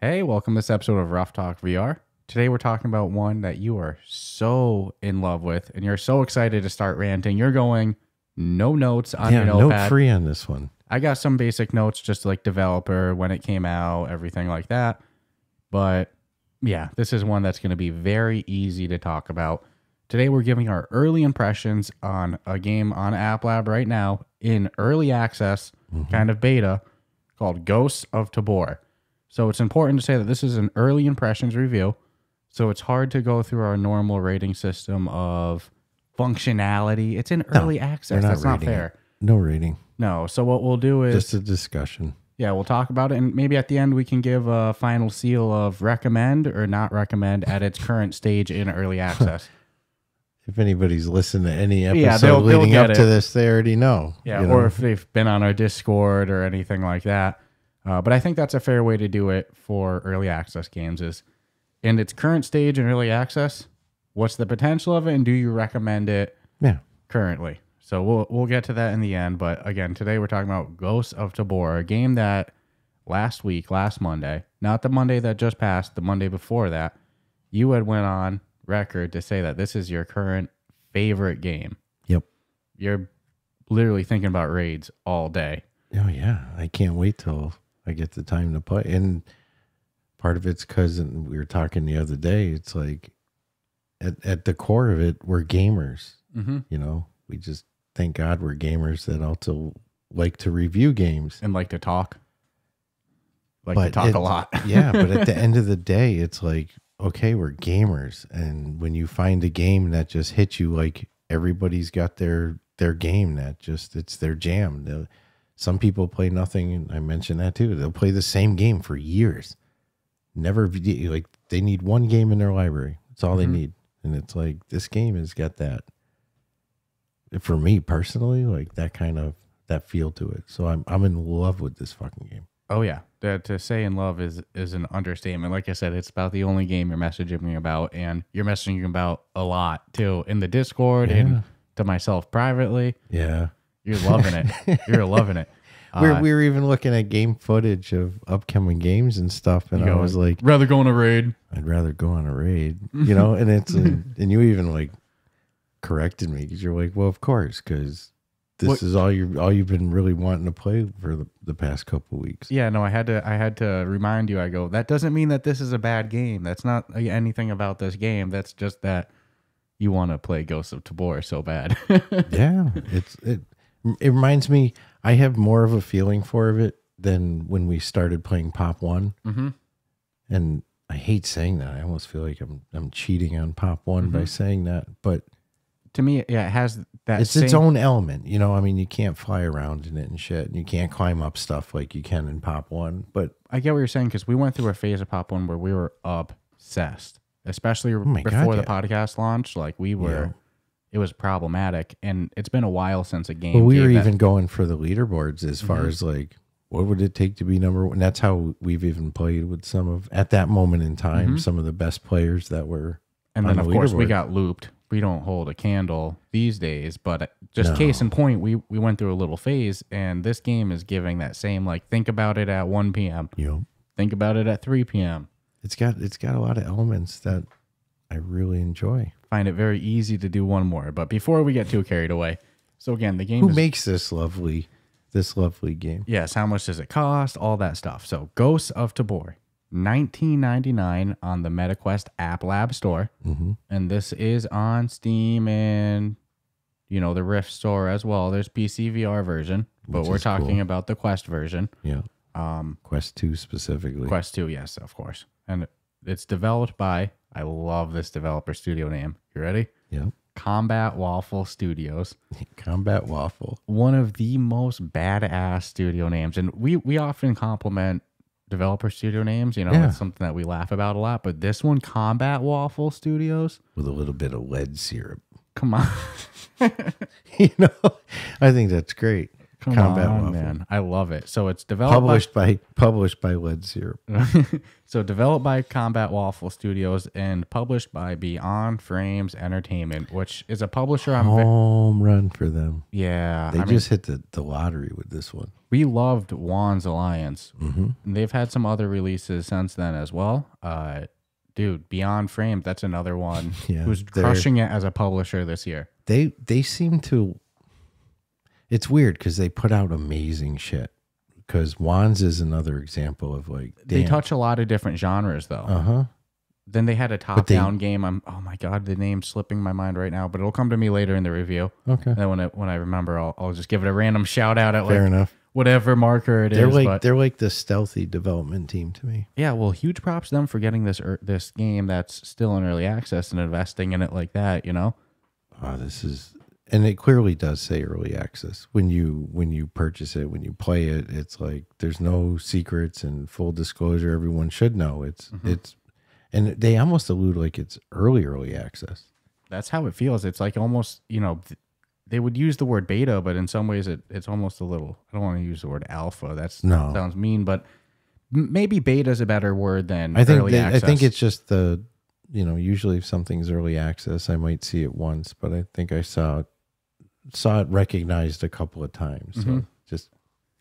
Hey, welcome to this episode of Ruff Talk VR. Today we're talking about one that you are so in love with and you're so excited to start ranting. You're going no notes on your notepad. Note free on this one. I got some basic notes just like developer, when it came out, everything like that. But yeah, this is one that's going to be very easy to talk about. Today we're giving our early impressions on a game on App Lab right now in early access, kind of beta, called Ghosts of Tabor. So it's important to say that this is an early impressions review. So it's hard to go through our normal rating system of functionality. It's in early access. That's not fair. No rating. No. So what we'll do is just a discussion. Yeah, we'll talk about it. And maybe at the end we can give a final seal of recommend or not recommend at its current stage in early access. If anybody's listened to any episode leading up to this, they already know. Yeah, or if they've been on our Discord or anything like that. But I think that's a fair way to do it for early access games is in its current stage in early access, what's the potential of it and do you recommend it currently? So we'll get to that in the end. But again, today we're talking about Ghosts of Tabor, a game that last Monday, not the Monday that just passed, the Monday before that, you had went on record to say that this is your current favorite game. Yep. You're literally thinking about raids all day. Oh, yeah. I can't wait till I get the time to play. And part of it's because we were talking the other day, it's like at the core of it, we're gamers. Mm-hmm. You know, we just thank God we're gamers that also like to review games. And like to talk. To talk a lot. Yeah, but at the end of the day, it's like, okay, we're gamers. And when you find a game that just hits you, like everybody's got their game that just, it's their jam. Some people play nothing, and I mentioned that too. They'll play the same game for years. Never, like, they need one game in their library. That's all they need. And it's like, this game has got that, for me personally, like that kind of, that feel to it. So I'm in love with this fucking game. Oh, yeah. To say in love is an understatement. Like I said, it's about the only game you're messaging me about, and you're messaging about a lot, too, in the Discord and to myself privately. Yeah. You're loving it. You're loving it. We were even looking at game footage of upcoming games and stuff, and I was like, rather go on a raid. I'd rather go on a raid, you know. And it's and you even like corrected me because you're like, well, of course, because this is all you've been really wanting to play for the past couple of weeks. Yeah, no, I had to remind you. I go, that doesn't mean that this is a bad game. That's not anything about this game. That's just that you want to play Ghosts of Tabor so bad. Yeah, it reminds me. I have more of a feeling for it than when we started playing Pop 1. And I hate saying that. I almost feel like I'm cheating on Pop 1 by saying that. But to me, yeah, it has that. It's its own element. You know, I mean, you can't fly around in it and shit. And you can't climb up stuff like you can in Pop 1. But I get what you're saying because we went through a phase of Pop 1 where we were obsessed, especially before the podcast launched. Like we were... It was problematic, and it's been a while since a game. Well, we were even going for the leaderboards as far as like, what would it take to be number one? And that's how we've even played with some of, at that moment in time, some of the best players that were. And then, of course, we got looped. We don't hold a candle these days, but just case in point, we went through a little phase, and this game is giving that same, like, think about it at 1 p.m. Yep. Think about it at 3 p.m. It's got a lot of elements that I really enjoy. Find it very easy to do one more. But before we get too carried away, so again, the game Who makes this lovely game? Yes, how much does it cost? All that stuff. So Ghosts of Tabor, $19.99 on the MetaQuest App Lab store. And this is on Steam and, you know, the Rift store as well. There's PC VR version, but we're talking about the Quest version. Yeah. Quest 2 specifically. Quest 2, yes, of course. And it's developed by, I love this developer studio name. You ready? Yeah. Combat Waffle Studios. Combat Waffle. One of the most badass studio names. And we often compliment developer studio names. You know, it's something that we laugh about a lot. But this one, Combat Waffle Studios. With a little bit of lead syrup. Come on. You know, I think that's great. Come Combat on, Waffle. man. I love it. So it's developed Published by Lead Syrup. So developed by Combat Waffle Studios and published by Beyond Frames Entertainment, which is a publisher. Home run for them. Yeah. They just hit the lottery with this one. We loved Juan's Alliance. And they've had some other releases since then as well. Dude, Beyond Frames, that's another one who's crushing it as a publisher this year. They seem to... It's weird because they put out amazing shit. Because Wands is another example of like... They touch a lot of different genres though. Uh-huh. Then they had a top-down game. Oh my God, the name's slipping my mind right now, but it'll come to me later in the review. Okay. And then when I remember, I'll just give it a random shout out at Fair enough. Whatever marker it is. They're like the stealthy development team to me. Yeah, well, huge props to them for getting this game that's still in early access and investing in it like that, you know? Oh, this is... And it clearly does say early access. When you purchase it, when you play it, it's like there's no secrets and full disclosure. Everyone should know it's and they almost allude like it's early access. That's how it feels. It's like almost, you know, they would use the word beta, but in some ways it's almost a little, I don't want to use the word alpha. That sounds mean, but maybe beta is a better word than early access. I think it's just the, you know, usually if something's early access, I might see it once, but I think I saw it recognized a couple of times. So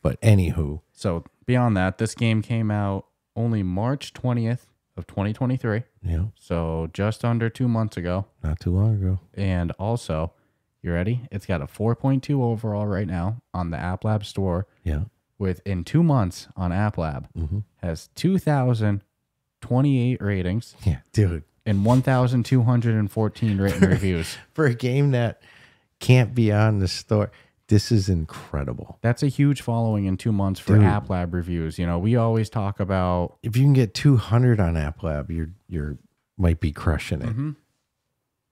but anywho. So beyond that, this game came out only March 20th of 2023. Yeah. So just under 2 months ago. Not too long ago. And also, you ready? It's got a 4.2 overall right now on the App Lab store. Yeah. Within 2 months on App Lab. Has 2,028 ratings. Yeah, dude. And 1,214 written reviews. For a game that can't be on the store. This is incredible. That's a huge following in 2 months for App Lab reviews. You know, we always talk about if you can get 200 on App Lab, you're might be crushing it.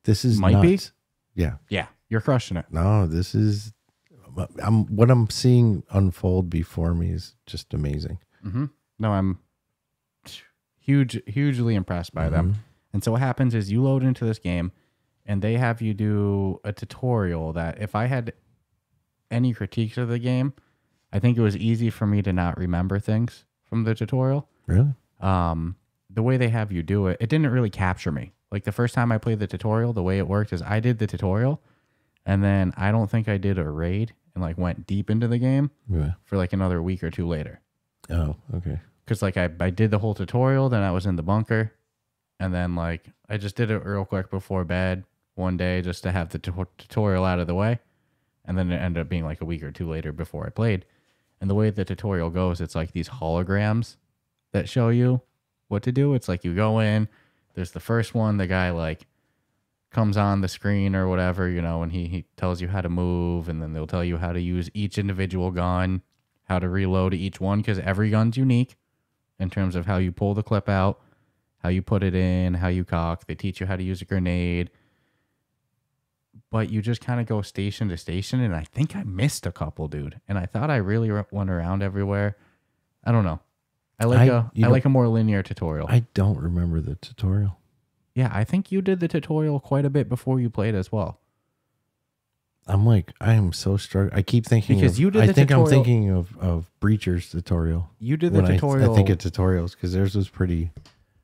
This is nuts. Yeah, you're crushing it. No, this is what I'm seeing unfold before me is just amazing. No, I'm hugely impressed by them. And so what happens is you load into this game. And they have you do a tutorial that if I had any critiques of the game, I think it was easy for me to not remember things from the tutorial. Really? The way they have you do it, it didn't really capture me. Like the first time I played the tutorial, the way it worked is I did the tutorial and then I don't think I did a raid and like went deep into the game for like another week or two later. Oh, okay. Because like I did the whole tutorial, then I was in the bunker and then like I just did it real quick before bed one day just to have the tutorial out of the way. And then it ended up being like a week or two later before I played. And the way the tutorial goes, it's like these holograms that show you what to do. It's like you go in, there's the first one, the guy like comes on the screen or whatever, you know, and he tells you how to move. And then they'll tell you how to use each individual gun, how to reload each one, because every gun's unique in terms of how you pull the clip out, how you put it in, how you cock. They teach you how to use a grenade. But you just kind of go station to station, and I think I missed a couple, dude. And I thought I really went around everywhere. I don't know. I like a more linear tutorial. I don't remember the tutorial. Yeah, I think you did the tutorial quite a bit before you played as well. I am so struggling. I keep thinking because you did the tutorial. I'm thinking of Breacher's tutorial. You did the tutorial. I think of tutorials because theirs was pretty.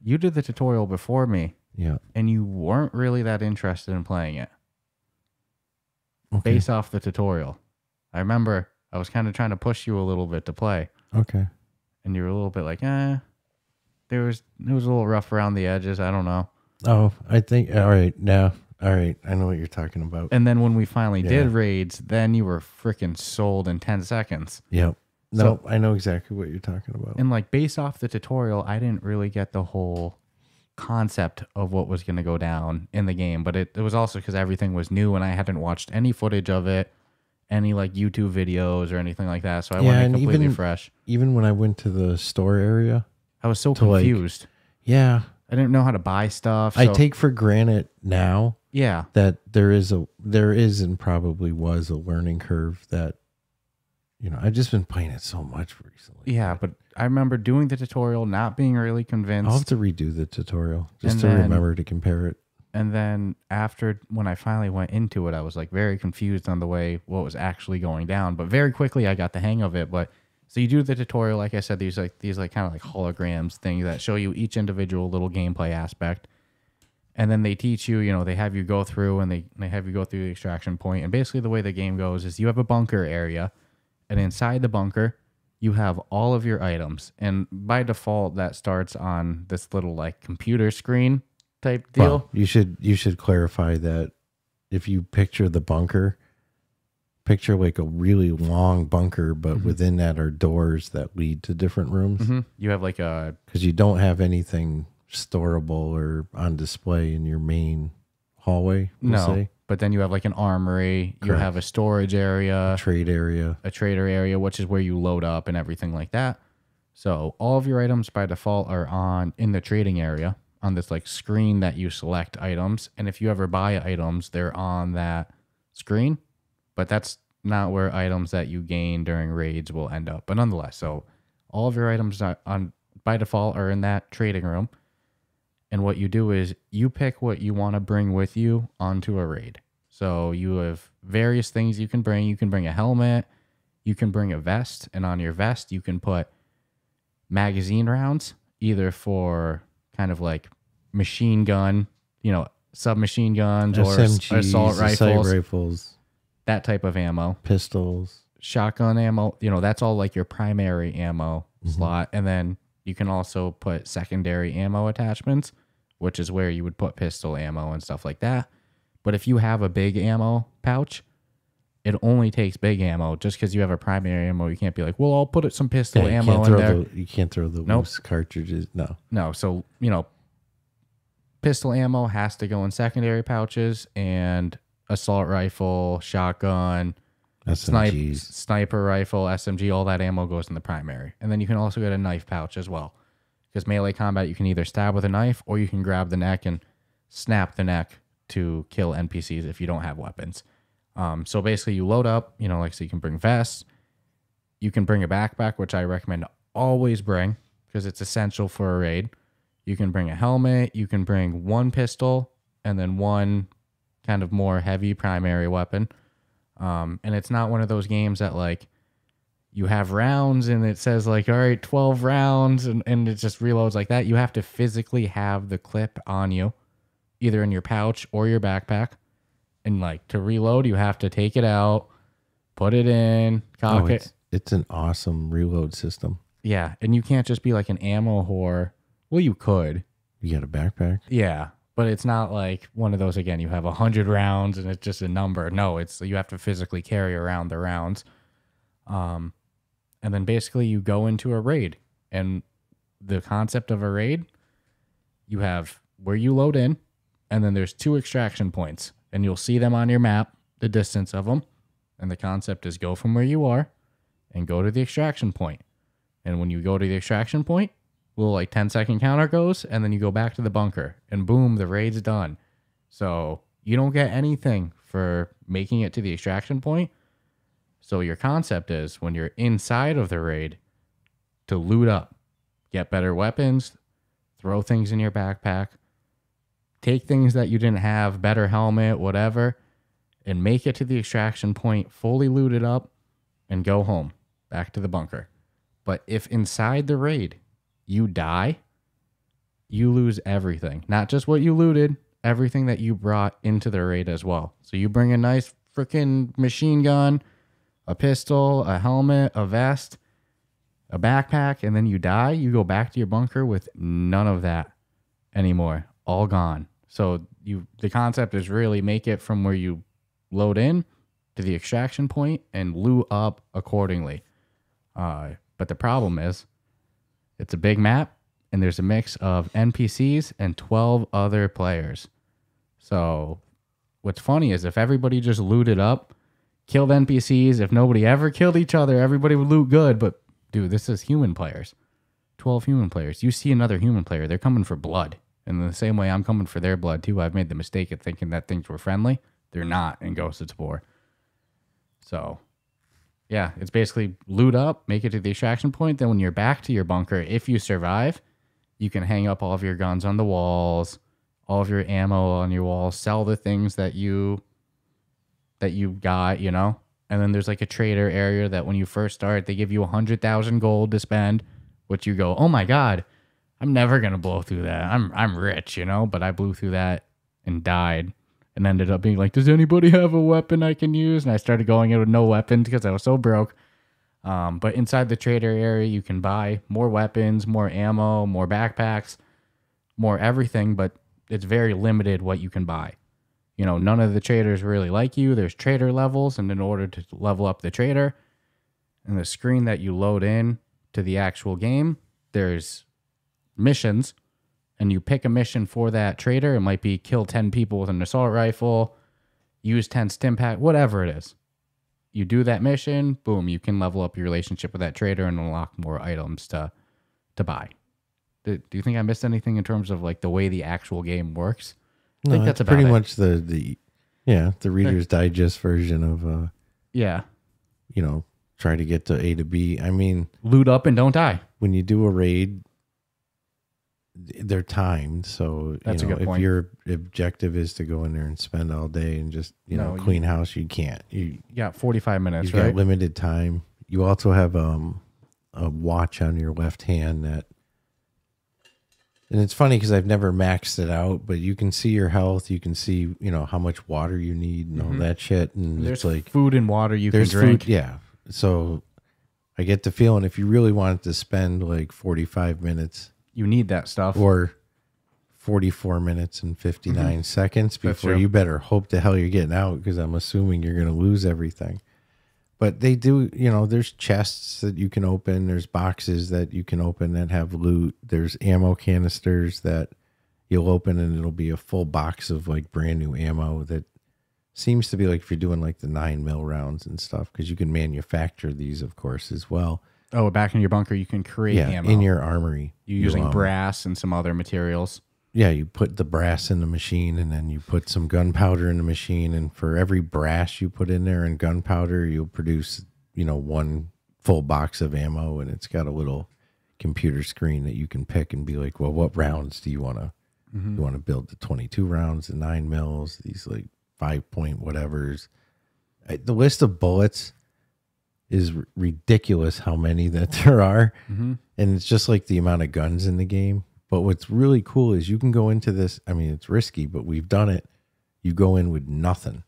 You did the tutorial before me. Yeah. And you weren't really that interested in playing it. Okay. Based off the tutorial. I remember I was kind of trying to push you a little bit to play. Okay. And you were a little bit like, it was a little rough around the edges. I don't know. Oh, I think, all right. I know what you're talking about. And then when we finally did raids, then you were freaking sold in 10 seconds. Yep. No, I know exactly what you're talking about. And like based off the tutorial, I didn't really get the whole concept of what was going to go down in the game, but it was also because everything was new and I hadn't watched any footage of it, any like YouTube videos or anything like that, so I went in completely fresh. Even when I went to the store area, I was so confused. I didn't know how to buy stuff. I take for granted now that there is and probably was a learning curve that, you know, I've just been playing it so much recently. Yeah, but I remember doing the tutorial, not being really convinced. I'll have to redo the tutorial just to remember to compare it. And then when I finally went into it, I was like very confused on the way what was actually going down. But very quickly I got the hang of it. But so you do the tutorial, like I said, these kind of like holograms things that show you each individual little gameplay aspect. And then they teach you, they have you go through and they have you go through the extraction point. And basically the way the game goes is you have a bunker area, and inside the bunker you have all of your items. And by default that starts on this little like computer screen type deal. Well, you should clarify that if you picture the bunker, picture like a really long bunker, but within that are doors that lead to different rooms. You have like a... Because you don't have anything storable or on display in your main hallway, say. But then you have like an armory. Correct. You have a storage area. A trader area, which is where you load up and everything like that. So all of your items by default are in the trading area on this like screen that you select items. And if you ever buy items, they're on that screen. But that's not where items that you gain during raids will end up. But nonetheless, so all of your items by default are in that trading room. And what you do is you pick what you want to bring with you onto a raid. So you have various things you can bring. You can bring a helmet. You can bring a vest. And on your vest, you can put magazine rounds, either for kind of like machine gun, submachine guns, SMGs, or assault rifles, that type of ammo. Pistols. Shotgun ammo. That's all like your primary ammo slot. And then you can also put secondary ammo attachments, which is where you would put pistol ammo and stuff like that. But if you have a big ammo pouch, it only takes big ammo. Just because you have a primary ammo, you can't be like, well, I'll put some pistol ammo in there. You can't throw the loose cartridges. No. So, pistol ammo has to go in secondary pouches, and assault rifle, shotgun, sniper rifle, SMG, all that ammo goes in the primary. And then you can also get a knife pouch as well. Because melee combat, you can either stab with a knife or you can grab the neck and snap the neck to kill NPCs if you don't have weapons. So basically you load up, so you can bring vests. You can bring a backpack, which I recommend always bring because it's essential for a raid. You can bring a helmet. You can bring one pistol and then one kind of more heavy primary weapon. And it's not one of those games that like you have rounds and it says like, all right, 12 rounds and it just reloads like that. You have to physically have the clip on you, either in your pouch or your backpack. And like to reload, you have to take it out, put it in, cock it. It's an awesome reload system. Yeah. And you can't just be like an ammo whore. Well, you could. You got a backpack? Yeah. But it's not like one of those, again, you have 100 rounds and it's just a number. No, you have to physically carry around the rounds. And then basically you go into a raid. And the concept of a raid, you have where you load in, and then there's 2 extraction points. And you'll see them on your map, the distance of them. And the concept is go from where you are and go to the extraction point. And when you go to the extraction point, a little like 10-second counter goes, and then you go back to the bunker. And boom, the raid's done. So you don't get anything for making it to the extraction point. So your concept is when you're inside of the raid to loot up, get better weapons, throw things in your backpack, take things that you didn't have, better helmet, whatever, and make it to the extraction point fully looted up and go home, back to the bunker. But if inside the raid you die, you lose everything. Not just what you looted, everything that you brought into the raid as well. So you bring a nice freaking machine gun, a pistol, a helmet, a vest, a backpack, and then you die, you go back to your bunker with none of that anymore. All gone. So the concept is really make it from where you load in to the extraction point and loot up accordingly. But the problem is it's a big map and there's a mix of NPCs and 12 other players. So what's funny is if everybody just looted up, killed NPCs, if nobody ever killed each other, everybody would loot good. But dude, this is human players. 12 human players. You see another human player, they're coming for blood. And in the same way I'm coming for their blood too. I've made the mistake of thinking that things were friendly. They're not in Ghost of Tabor. So yeah, it's basically loot up, make it to the extraction point. Then when you're back to your bunker, if you survive, you can hang up all of your guns on the walls, all of your ammo on your wall, sell the things that you got, you know? And then there's like a trader area that when you first start, they give you 100,000 gold to spend, which you go, oh my God, I'm never going to blow through that. I'm rich, you know? But I blew through that and died and ended up being like, does anybody have a weapon I can use? And I started going in with no weapons because I was so broke. But inside the trader area, you can buy more weapons, more ammo, more backpacks, more everything, but it's very limited what you can buy. You know, none of the traders really like you. There's trader levels, and in order to level up the trader, and the screen that you load in to the actual game, there's missions, and you pick a mission for that trader. It might be kill 10 people with an assault rifle, use 10 stim pack, whatever it is. You do that mission, boom, you can level up your relationship with that trader and unlock more items to buy. Do you think I missed anything in terms of like the way the actual game works? I think that's about pretty it. much the Reader's Digest version of Yeah. you know, try to get to A to B. I mean, Loot up and don't die. when you do a raid, they're timed. So That's a good point. if your objective is to go in there and spend all day and just clean house, you can't. You got 45 minutes, you've right? got limited time. You also have a watch on your left hand that. And it's funny because I've never maxed it out, but you can see your health. You can see, how much water you need and all that shit. And There's it's like food and water you can drink. Food, yeah. So I get the feeling if you really wanted to spend like 45 minutes, you need that stuff. or 44 minutes and 59 seconds before true. you better hope the hell you're getting out because I'm assuming you're going to lose everything. But they do, there's chests that you can open. There's boxes that you can open that have loot. There's ammo canisters that you'll open and it'll be a full box of like brand new ammo that seems to be like if you're doing like the 9mm rounds and stuff, because you can manufacture these, of course, as well. Oh, back in your bunker, you can create ammo. In your armory. You're using brass and some other materials. Yeah, you put the brass in the machine and then you put some gunpowder in the machine. And for every brass you put in there and gunpowder, you'll produce, one full box of ammo. And it's got a little computer screen that you can pick and be like, well, what rounds do you want to, you want to build the 22 rounds, the 9mm, these like 5-point whatevers. The list of bullets is ridiculous how many that there are. And it's just like the amount of guns in the game. But what's really cool is you can go into this. I mean, it's risky, but we've done it. You go in with nothing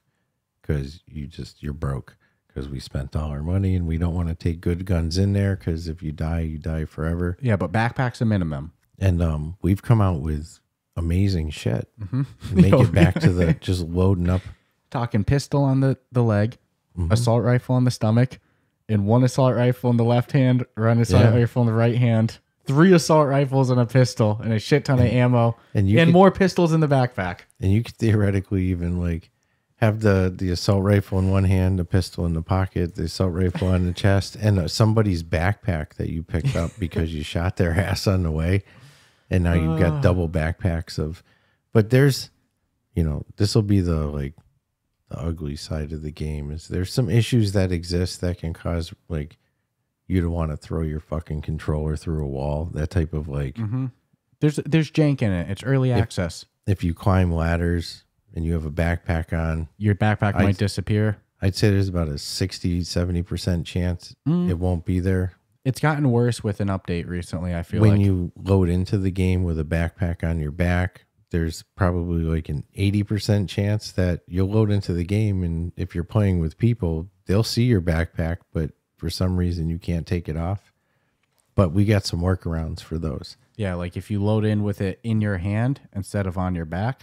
because you're broke because we spent all our money and we don't want to take good guns in there because if you die forever. Yeah, but backpack's a minimum. And we've come out with amazing shit. Make it back to the just loading up. Talking pistol on the leg, assault rifle on the stomach, and one assault rifle in the left hand, or an assault rifle in the right hand. 3 assault rifles and a pistol and a shit ton of ammo and more pistols in the backpack. And you could theoretically even like have the assault rifle in one hand, the pistol in the pocket, the assault rifle on the chest, and somebody's backpack that you picked up because you shot their ass on the way. And now you've got double backpacks of, but there's, this will be the ugly side of the game is there's some issues that exist that can cause like, you don't want to throw your fucking controller through a wall. That type of like. There's jank in it. It's early access. If you climb ladders and you have a backpack on, your backpack might disappear. I'd say there's about a 60-70% chance it won't be there. It's gotten worse with an update recently, I feel when you load into the game with a backpack on your back, there's probably like an 80% chance that you'll load into the game. And if you're playing with people, they'll see your backpack, but for some reason you can't take it off. But we got some workarounds for those. Yeah, like if you load in with it in your hand instead of on your back,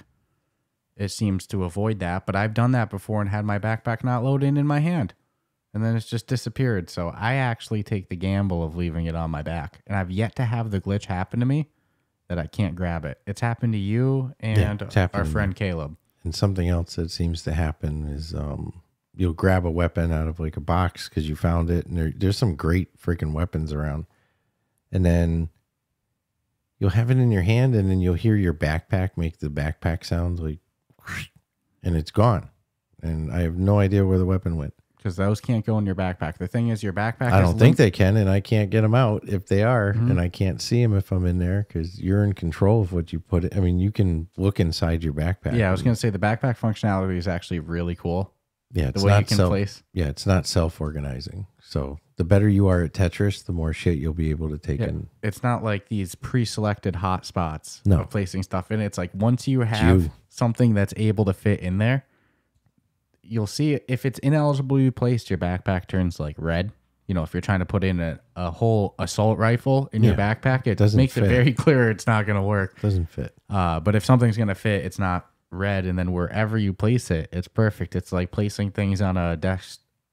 it seems to avoid that. But I've done that before and had my backpack not load in my hand. And then it's just disappeared. So I actually take the gamble of leaving it on my back. And I've yet to have the glitch happen to me that I can't grab it. It's happened to you and our friend Caleb. And something else that seems to happen is you'll grab a weapon out of like a box because you found it. And there's some great freaking weapons around. And then you'll have it in your hand and then you'll hear your backpack make the backpack sound like, and it's gone. And I have no idea where the weapon went. because those can't go in your backpack. The thing is, your backpack. I don't think they can, and I can't get them out if they are, and I can't see them if I'm in there because you're in control of what you put it. I mean, you can look inside your backpack. Yeah, I was going to say the backpack functionality is actually really cool. Yeah, it's the way not you can place. Yeah, it's not self-organizing. So the better you are at Tetris, the more shit you'll be able to take in. It's not like these pre-selected hot spots No. of placing stuff in. It's like once you have something that's able to fit in there, you'll see if it's ineligible placed, your backpack turns like red. You know, if you're trying to put in a whole assault rifle in your backpack, it makes it very clear it's not going to work. Doesn't fit. But if something's going to fit, it's not red. And then wherever you place it, it's perfect. It's like placing things on a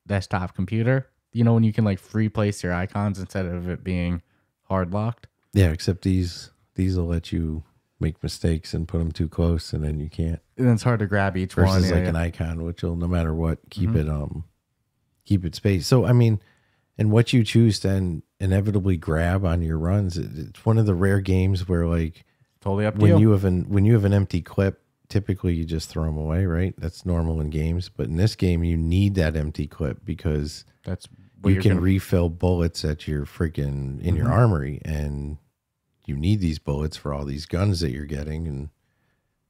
desktop computer. You know, when you can like free place your icons instead of it being hard locked. Yeah, except these will let you make mistakes and put them too close, and then you can't. And then it's hard to grab each one. Versus like an icon, which will no matter what keep it spaced. So I mean, and what you choose to inevitably grab on your runs, it's one of the rare games where like totally up to you. When you have an empty clip, typically you just throw them away, right? That's normal in games, but in this game you need that empty clip because that's you can refill bullets at your freaking in your armory, and you need these bullets for all these guns that you're getting, and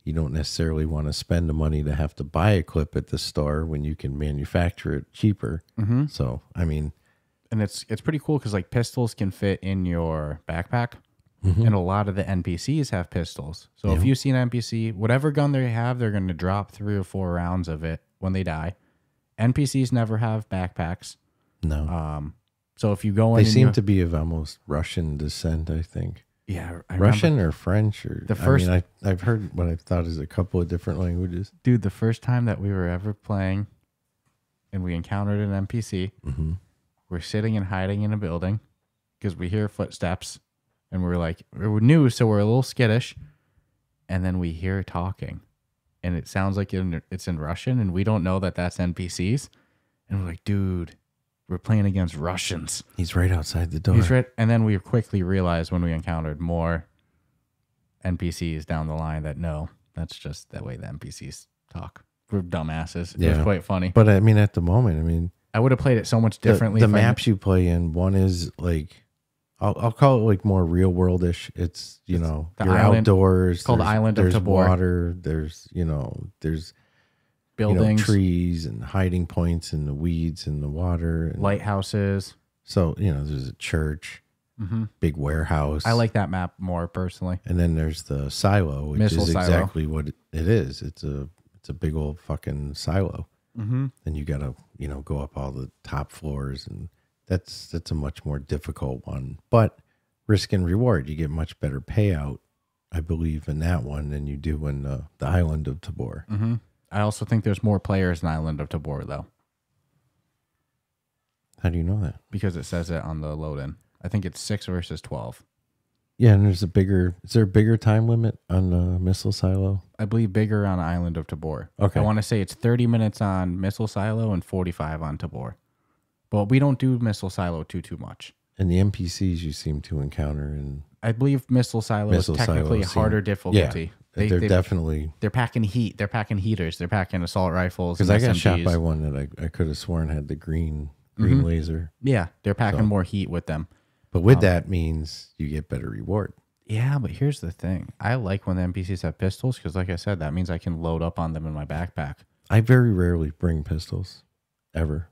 you don't necessarily want to spend the money to have to buy a clip at the store when you can manufacture it cheaper. So, I mean, and it's pretty cool because like pistols can fit in your backpack, and a lot of the NPCs have pistols. So if you see an NPC, whatever gun they have, they're going to drop 3 or 4 rounds of it when they die. NPCs never have backpacks. No. So if you go in, they seem to be of almost Russian descent, I think. Yeah, Russian or French or the first. I mean, I've heard what I thought is a couple of different languages. Dude, the first time that we were ever playing, and we encountered an NPC, we're sitting and hiding in a building because we hear footsteps, and we're like, we're new, so we're a little skittish, and then we hear talking, and it sounds like it's in Russian, and we don't know that that's NPCs, and we're like, dude, we're playing against Russians. He's right outside the door. He's right, and then we quickly realized when we encountered more NPCs down the line that no, that's just the way the NPCs talk. We're dumbasses. It was quite funny. But I mean, at the moment, I would have played it so much differently. The maps you play in, one is like, I'll call it like more real worldish. It's you're island, outdoors. It's called the Island of Tabor. There's water. There's buildings, trees, and hiding points, and the weeds, and the water, and lighthouses. So there's a church, big warehouse. I like that map more personally. And then there's the silo, which Missile is silo. exactly what it is. It's a big old fucking silo, and you gotta go up all the top floors, and that's a much more difficult one. But risk and reward, you get much better payout, I believe, in that one than you do in the Island of Tabor. I also think there's more players in Island of Tabor, though. How do you know that? Because it says it on the load-in. I think it's 6 versus 12. Yeah, and is there a bigger time limit on the missile silo? I believe bigger on Island of Tabor. Okay. I want to say it's 30 minutes on missile silo and 45 on Tabor. But we don't do missile silo too much. And the NPCs you seem to encounter in... I believe missile silo is technically harder difficulty. They're definitely... They're packing heat. They're packing heaters. They're packing assault rifles. Because I got shot by one that I could have sworn had the green laser. Yeah, they're packing more heat with them. But with that means you get better reward. Yeah, but here's the thing. I like when the NPCs have pistols because, like I said, that means I can load up on them in my backpack. I very rarely bring pistols, ever.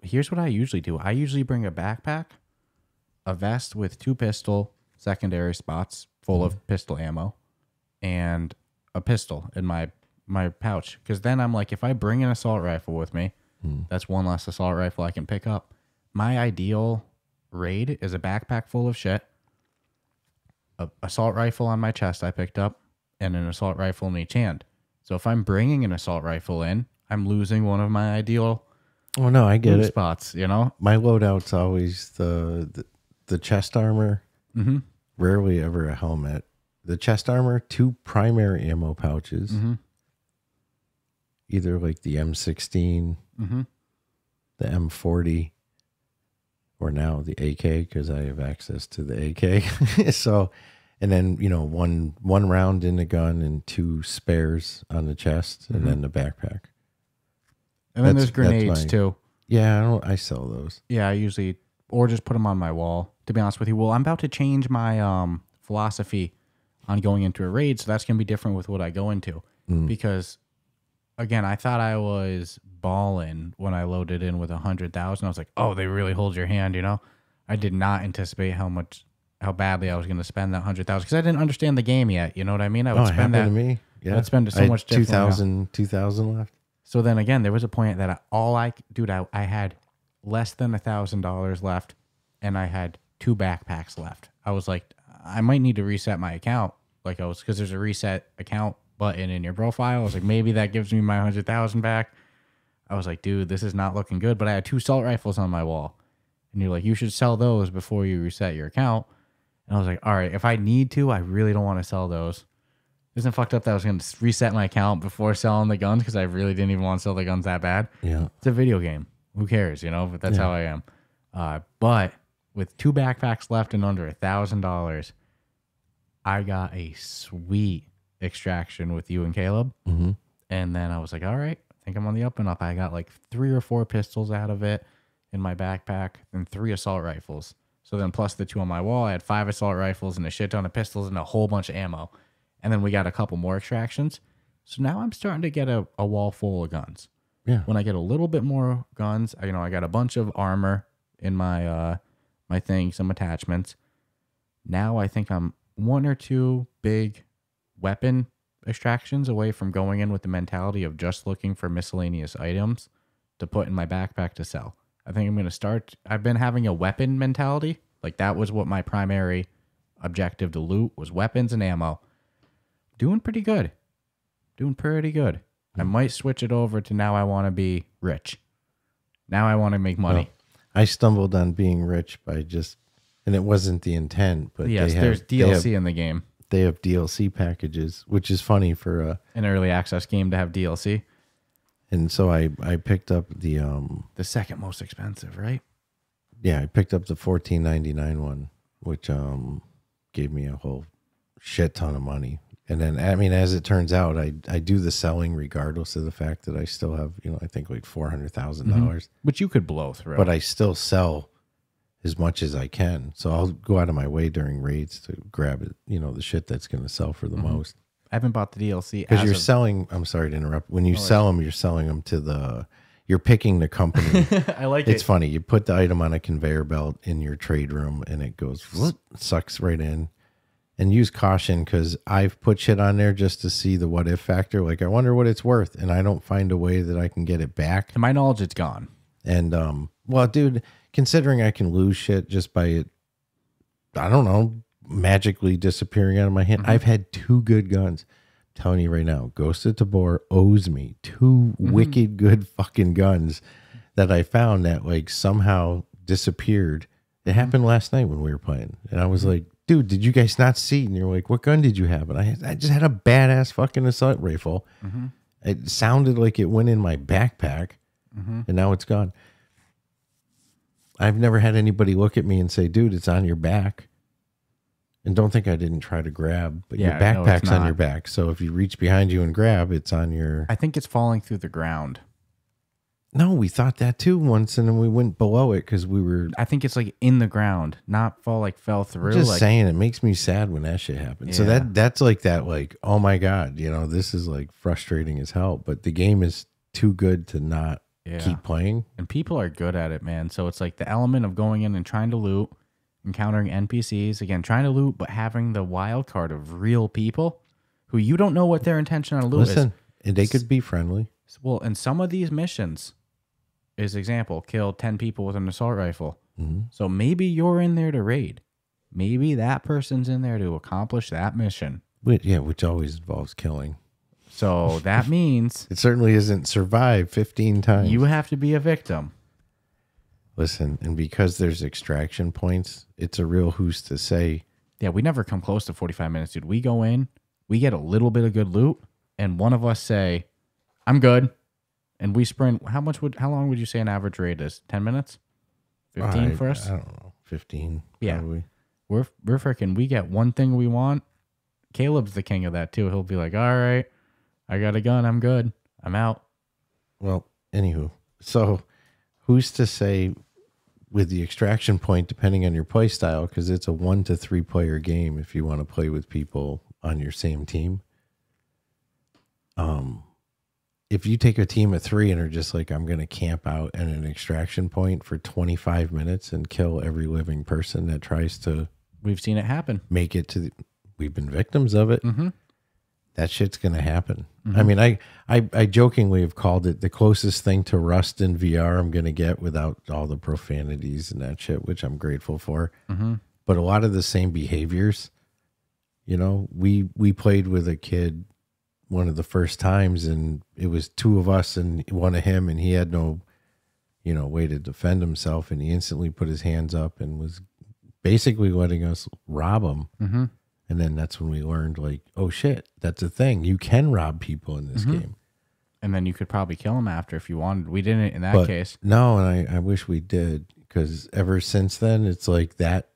Here's what I usually do. I usually bring a backpack, a vest with 2 pistol secondary spots full of pistol ammo, and a pistol in my pouch. Because then I'm like, if I bring an assault rifle with me, that's one less assault rifle I can pick up. My ideal raid is a backpack full of shit, a assault rifle on my chest I picked up, and an assault rifle in each hand. So if I'm bringing an assault rifle in, I'm losing one of my ideal I get it. spots, My loadout's always the chest armor, rarely ever a helmet. The chest armor, 2 primary ammo pouches, either like the M16, the M40, or now the AK, because I have access to the AK. So, and then, one round in the gun and 2 spares on the chest, and then the backpack. And then there's grenades too. Yeah, I sell those. Yeah, I usually, or just put them on my wall, to be honest with you. Well, I'm about to change my philosophy on going into a raid, so that's going to be different with what I go into. Because, again, I thought I was balling when I loaded in with 100,000. I was like, oh, they really hold your hand, you know? I did not anticipate how badly I was going to spend that 100,000 because I didn't understand the game yet. You know what I mean? I would It spend happened that. to me. Yeah, I'd spend it so much differently. 2,000 left. So then again, there was a point that I had less than $1,000 left, and I had 2 backpacks left. I was like, I might need to reset my account, because there's a reset account button in your profile. I was like, maybe that gives me my 100,000 back. I was like, dude, this is not looking good. But I had 2 assault rifles on my wall, and you're like, you should sell those before you reset your account. And I was like, all right, if I need to, I really don't want to sell those. Isn't it fucked up that I was going to reset my account before selling the guns because I really didn't even want to sell the guns that bad? Yeah. It's a video game. Who cares, you know? But that's how I am. But with 2 backpacks left and under $1,000, I got a sweet extraction with you and Caleb. Mm-hmm. And then I was like, all right, I think I'm on the up and up. I got like 3 or 4 pistols out of it in my backpack and 3 assault rifles. So then plus the 2 on my wall, I had 5 assault rifles and a shit ton of pistols and a whole bunch of ammo. And then we got a couple more extractions. So now I'm starting to get a wall full of guns. Yeah. When I get a little bit more guns, I got a bunch of armor in my my thing, some attachments. Now I think I'm 1 or 2 big weapon extractions away from going in with the mentality of just looking for miscellaneous items to put in my backpack to sell. I think I'm going to start. I've been having a weapon mentality. Like that was what my primary objective to loot was, weapons and ammo. Doing pretty good. I might switch it over to now I want to be rich. Now I want to make money. Well, I stumbled on being rich by and it wasn't the intent, but yes, there's DLC in the game. They have DLC packages, which is funny for an early access game to have DLC. And so I picked up the second most expensive, right? Yeah, I picked up the $14.99 one, which gave me a whole shit ton of money. And then, I mean, as it turns out, I do the selling regardless of the fact that I still have, I think like $400,000. Which you could blow through. But I still sell as much as I can. So I'll go out of my way during raids to grab it, the shit that's going to sell for the most. I haven't bought the DLC. Because you're selling, I'm sorry to interrupt. When you sell them, you're selling them to you're picking the company. I like it. It's funny. You put the item on a conveyor belt in your trade room and it goes, sucks right in. And use caution because I've put shit on there just to see the what if factor. Like, I wonder what it's worth. And I don't find a way that I can get it back. To my knowledge, it's gone. And, well, dude, considering I can lose shit just by it, I don't know, magically disappearing out of my hand. I've had 2 good guns. I'm telling you right now, Ghost of Tabor owes me 2 wicked good fucking guns that I found that like somehow disappeared. It happened last night when we were playing. And I was like, dude, did you guys not see? And you're like, what gun did you have? And I just had a badass fucking assault rifle. It sounded like it went in my backpack, and now it's gone. I've never had anybody look at me and say, dude, it's on your back. And don't think I didn't try to grab, but your backpack's on your back. So if you reach behind you and grab, it's on your... I think it's falling through the ground. No, we thought that too once, and then we went below it because we were... I think it's like in the ground, not fell through. I'm just saying, it makes me sad when that shit happens. Yeah. So that's like, oh my God, this is like frustrating as hell. But the game is too good to not keep playing. And people are good at it, man. So it's like the element of going in and trying to loot, encountering NPCs, again, trying to loot, but having the wild card of real people who you don't know what their intention on loot is. And they could be friendly. Well, and some of these missions... is example, kill 10 people with an assault rifle. So maybe you're in there to raid. Maybe that person's in there to accomplish that mission. Which always involves killing. So that means... it certainly isn't survive 15 times. You have to be a victim. Listen, and because there's extraction points, it's a real who's to say. Yeah, we never come close to 45 minutes, dude. We go in, we get a little bit of good loot, and one of us say, I'm good. And we sprint. How long would you say an average raid is? 10 minutes? 15 for us? I don't know. 15. Yeah. Probably. We're freaking, we get one thing we want. Caleb's the king of that too. He'll be like, all right, I got a gun. I'm good. I'm out. Well, anywho. So who's to say with the extraction point, depending on your play style, because it's a 1 to 3 player game if you want to play with people on your same team. If you take a team of 3 and are just like, I'm going to camp out at an extraction point for 25 minutes and kill every living person that tries to... We've seen it happen. Make it to the... We've been victims of it. Mm-hmm. That shit's going to happen. Mm-hmm. I mean, I jokingly have called it the closest thing to Rust in VR I'm going to get without all the profanities and that shit, which I'm grateful for. Mm-hmm. But a lot of the same behaviors, you know, we played with a kid one of the first times, and it was 2 of us and one of him, and he had no, you know, way to defend himself, and he instantly put his hands up and was basically letting us rob him. Mm-hmm. And then that's when we learned, like, oh shit, that's a thing. You can rob people in this game. And then you could probably kill him after if you wanted. We didn't in that case. No, and I wish we did, because ever since then, it's like that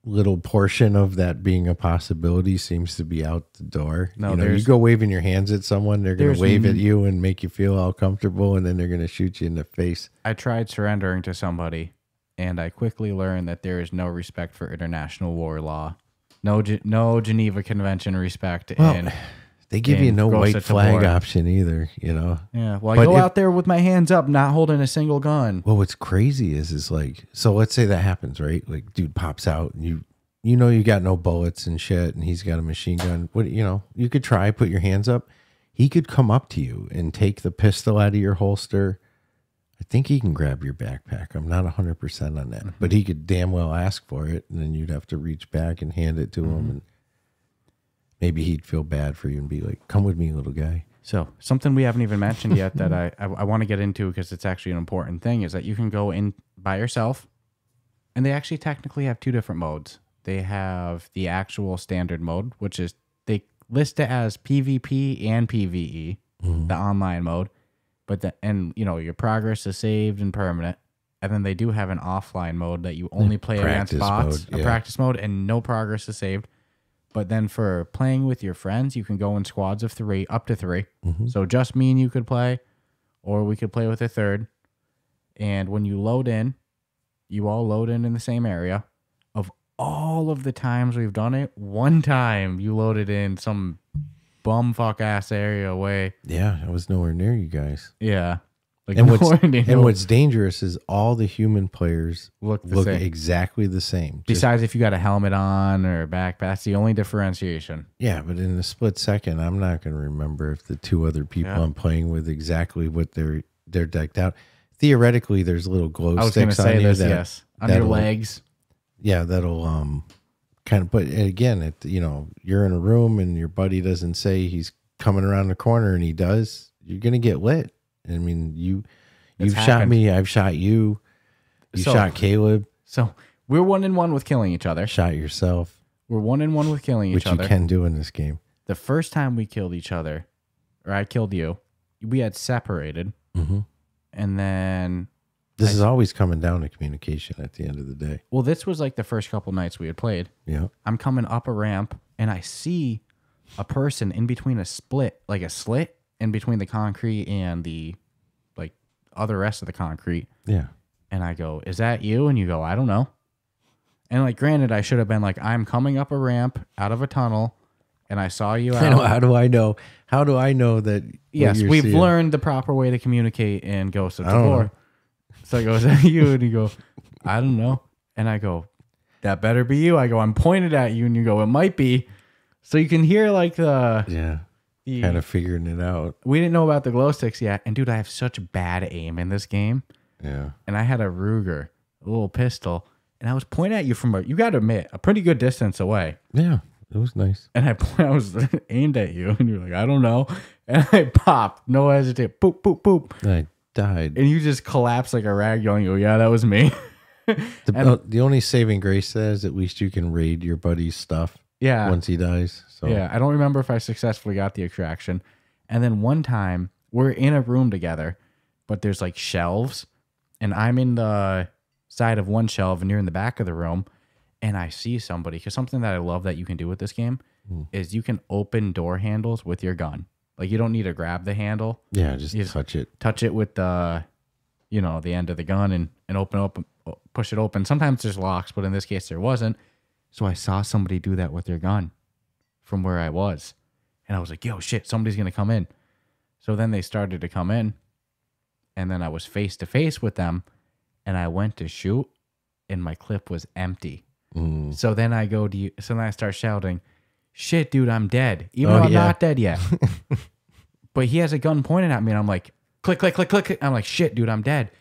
little portion of that being a possibility seems to be out the door. No, you know, you go waving your hands at someone, they're going to wave at you and make you feel all comfortable, and then they're going to shoot you in the face. I tried surrendering to somebody, and I quickly learned that there is no respect for international war law. No Geneva Convention respect. Well, they give you no white flag option either, you know? Yeah, well, I go out there with my hands up, not holding a single gun. Well, what's crazy is like, so let's say that happens, right? Like, dude pops out, and you know you got no bullets and shit, and he's got a machine gun. What, you know, you could try, put your hands up. He could come up to you and take the pistol out of your holster. I think he can grab your backpack. I'm not 100% on that, but he could damn well ask for it, and then you'd have to reach back and hand it to him, and maybe he'd feel bad for you and be like, come with me, little guy. So something we haven't even mentioned yet that I want to get into, because it's actually an important thing, is that you can go in by yourself, and they actually technically have 2 different modes. They have the actual standard mode, which is, they list it as PvP and PvE, the online mode. But and you know, your progress is saved and permanent. And then they do have an offline mode that you only play against bots, a practice mode, and no progress is saved. But then for playing with your friends, you can go in squads of 3, up to 3. So just me and you could play, or we could play with a third. And when you load in, you all load in the same area. Of all of the times we've done it, one time you loaded in some bumfuck ass area away. Yeah, I was nowhere near you guys. Yeah. Like, and what's dangerous is all the human players look same. Exactly the same. Besides if you got a helmet on or a backpack, that's the only differentiation. Yeah, but in a split second, I'm not going to remember if the 2 other people I'm playing with exactly what they're decked out. Theoretically, there's little glow sticks on you on your legs. Yeah, that'll kind of, but again, you know, you're in a room and your buddy doesn't say he's coming around the corner, and he does, you're going to get lit. I mean, you've shot me, I've shot you, shot Caleb. So we're 1-1 with killing each other. Shot yourself. We're 1-1 with killing each other. Which you can do in this game. The first time we killed each other, or I killed you, we had separated. And then... This is always coming down to communication at the end of the day. Well, this was like the first couple nights we had played. Yeah. I'm coming up a ramp, and I see a person in between a split, like a slit in between the concrete and the like other rest of the concrete. Yeah. And I go, is that you? And you go, I don't know. And like, granted, I should have been like, I'm coming up a ramp out of a tunnel, and I saw you out. How do I know? How do I know that? Yes, we've learned the proper way to communicate in Ghost of Tabor. So I go, is that you? And you go, I don't know. And I go, that better be you. I go, I'm pointed at you. And you go, it might be. So you can hear like the kind of figuring it out. We didn't know about the glow sticks yet. And dude, I have such bad aim in this game. Yeah. And I had a Ruger, a little pistol, and I was pointing at you from you got to admit, a pretty good distance away. Yeah, it was nice. And I was aimed at you, and you're like, I don't know. And I popped, no hesitate, boop, boop, boop. I died. And you just collapsed like a rag doll, and you go, yeah, that was me. The only saving grace is at least you can raid your buddy's stuff once he dies. So yeah, I don't remember if I successfully got the extraction. And then one time, we're in a room together, but there's like shelves, and I'm in the side of one shelf, and you're in the back of the room, and I see somebody, because something that I love that you can do with this game is you can open door handles with your gun. Like, you don't need to grab the handle. Yeah, just touch it. Touch it with the you know, the end of the gun and open up, push it open. Sometimes there's locks, but in this case there wasn't. So I saw somebody do that with their gun from where I was. And I was like, yo, shit, somebody's going to come in. So then they started to come in. And then I was face to face with them. And I went to shoot. And my clip was empty. So then I go to you. So then I start shouting, shit, dude, I'm dead. Even though I'm not dead yet. But he has a gun pointed at me. And I'm like, click, click, click, click. I'm like, shit, dude, I'm dead.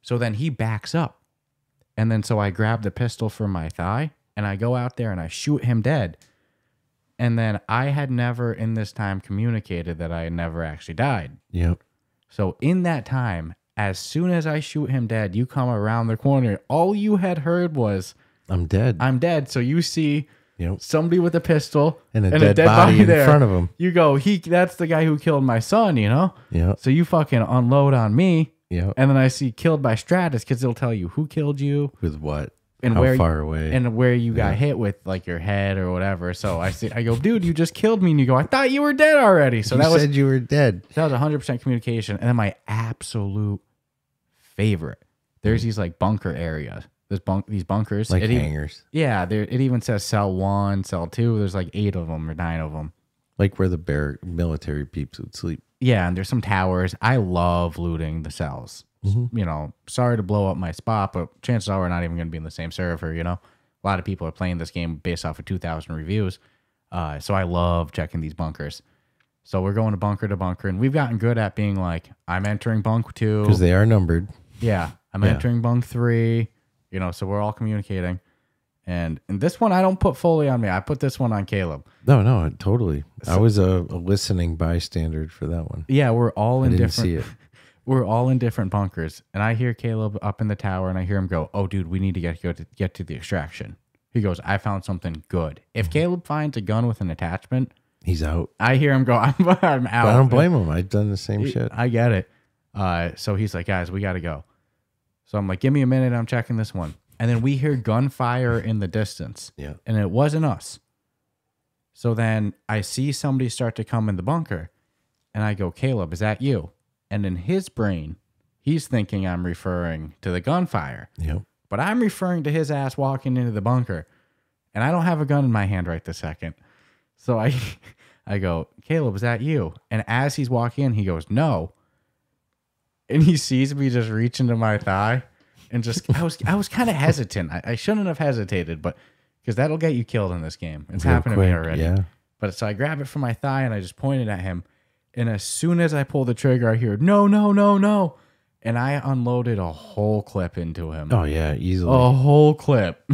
So then he backs up. And then so I grab the pistol from my thigh. And I go out there and I shoot him dead. And then I had never in this time communicated that I had never actually died. Yep. So in that time, as soon as I shoot him dead, you come around the corner. All you had heard was, I'm dead. I'm dead. So you see somebody with a pistol and a dead body in there. front of him. You go, that's the guy who killed my son, you know? Yeah. So you fucking unload on me. Yeah. And then I see killed by Stratus because it'll tell you who killed you. With what? And how where far away. And where you got hit with like your head or whatever. So I go, dude, you just killed me. And you go, I thought you were dead already. So you said you were dead. That was 100% communication. And then my absolute favorite. There's these like bunker areas. These bunkers. Like hangars. It even says cell 1, cell 2. There's like 8 of them or 9 of them. Like where the military peeps would sleep. Yeah, and there's some towers. I love looting the cells. You know, sorry to blow up my spot, but chances are we're not even going to be in the same server, you know? A lot of people are playing this game based off of 2,000 reviews. So I love checking these bunkers. So we're going to bunker, and we've gotten good at being like, I'm entering bunk 2. Because they are numbered. Yeah, I'm entering bunk 3. You know, so we're all communicating. And this one, I don't put fully on me. I put this one on Caleb. No, totally. I was a listening bystander for that one. Yeah, we're all in different. See it. We're all in different bunkers, and I hear Caleb up in the tower, and I hear him go, "Oh, dude, we need to get to the extraction." He goes, "I found something good." If Caleb finds a gun with an attachment, he's out. I hear him go, "I'm out." But I don't blame him. I've done the same shit. I get it. So he's like, "Guys, we got to go." So I'm like, "Give me a minute. I'm checking this one." And then we hear gunfire in the distance. Yeah. And it wasn't us. So then I see somebody start to come in the bunker, and I go, "Caleb, is that you?" And in his brain, he's thinking I'm referring to the gunfire. Yep. But I'm referring to his ass walking into the bunker. And I don't have a gun in my hand right this second. So I go, "Caleb, is that you?" And as he's walking in, he goes, "No." And he sees me just reach into my thigh. And just, I was kind of hesitant. I shouldn't have hesitated, but because that'll get you killed in this game. It's happened to me already. Yeah. But so I grab it from my thigh and I just pointed at him. And as soon as I pull the trigger, I hear, "No, no, no, no." And I unloaded a whole clip into him. Oh, yeah, easily. A whole clip.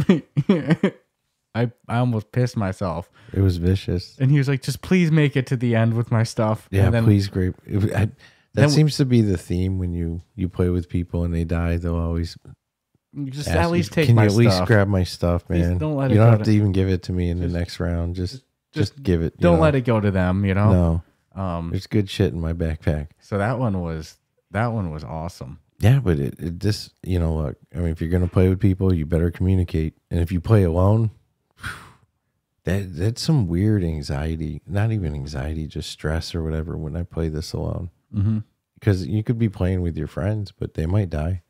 I almost pissed myself. It was vicious. And he was like, "Just please make it to the end with my stuff." Yeah, and then, please, great. That seems to be the theme when you play with people and they die. They'll always just ask at least take can my you at least stuff. grab my stuff, man? Please don't let you it don't go have to even give it to me in the next round. Just give it. Don't let it go to them, you know? No. There's good shit in my backpack. So that one was awesome. Yeah, but this, you know, look, I mean, if you're going to play with people, you better communicate. And if you play alone, that's some weird anxiety, not even anxiety, just stress or whatever when I play this alone. Mm-hmm. Because you could be playing with your friends, but they might die.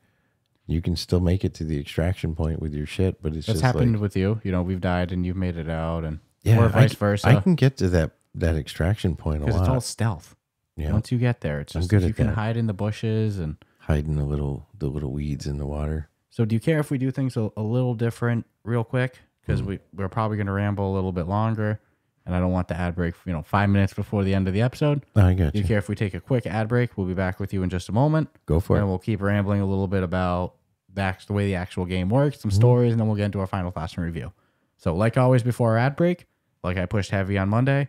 You can still make it to the extraction point with your shit, but it's That's just happened like, with you. You know, we've died and you've made it out, and yeah, or vice versa. I can get to that extraction point a lot. Because it's all stealth. Yeah. Once you get there, it's just good you at can that. hide in the bushes and Hiding the little weeds in the water. So do you care if we do things a little different real quick? Because we're probably going to ramble a little bit longer, and I don't want the ad break, 5 minutes before the end of the episode. I got Do you care if we take a quick ad break? We'll be back with you in just a moment. Go for it. And we'll keep rambling a little bit about the way the actual game works, some stories, and then we'll get into our final thoughts and review. So like always before our ad break, like I pushed heavy on Monday,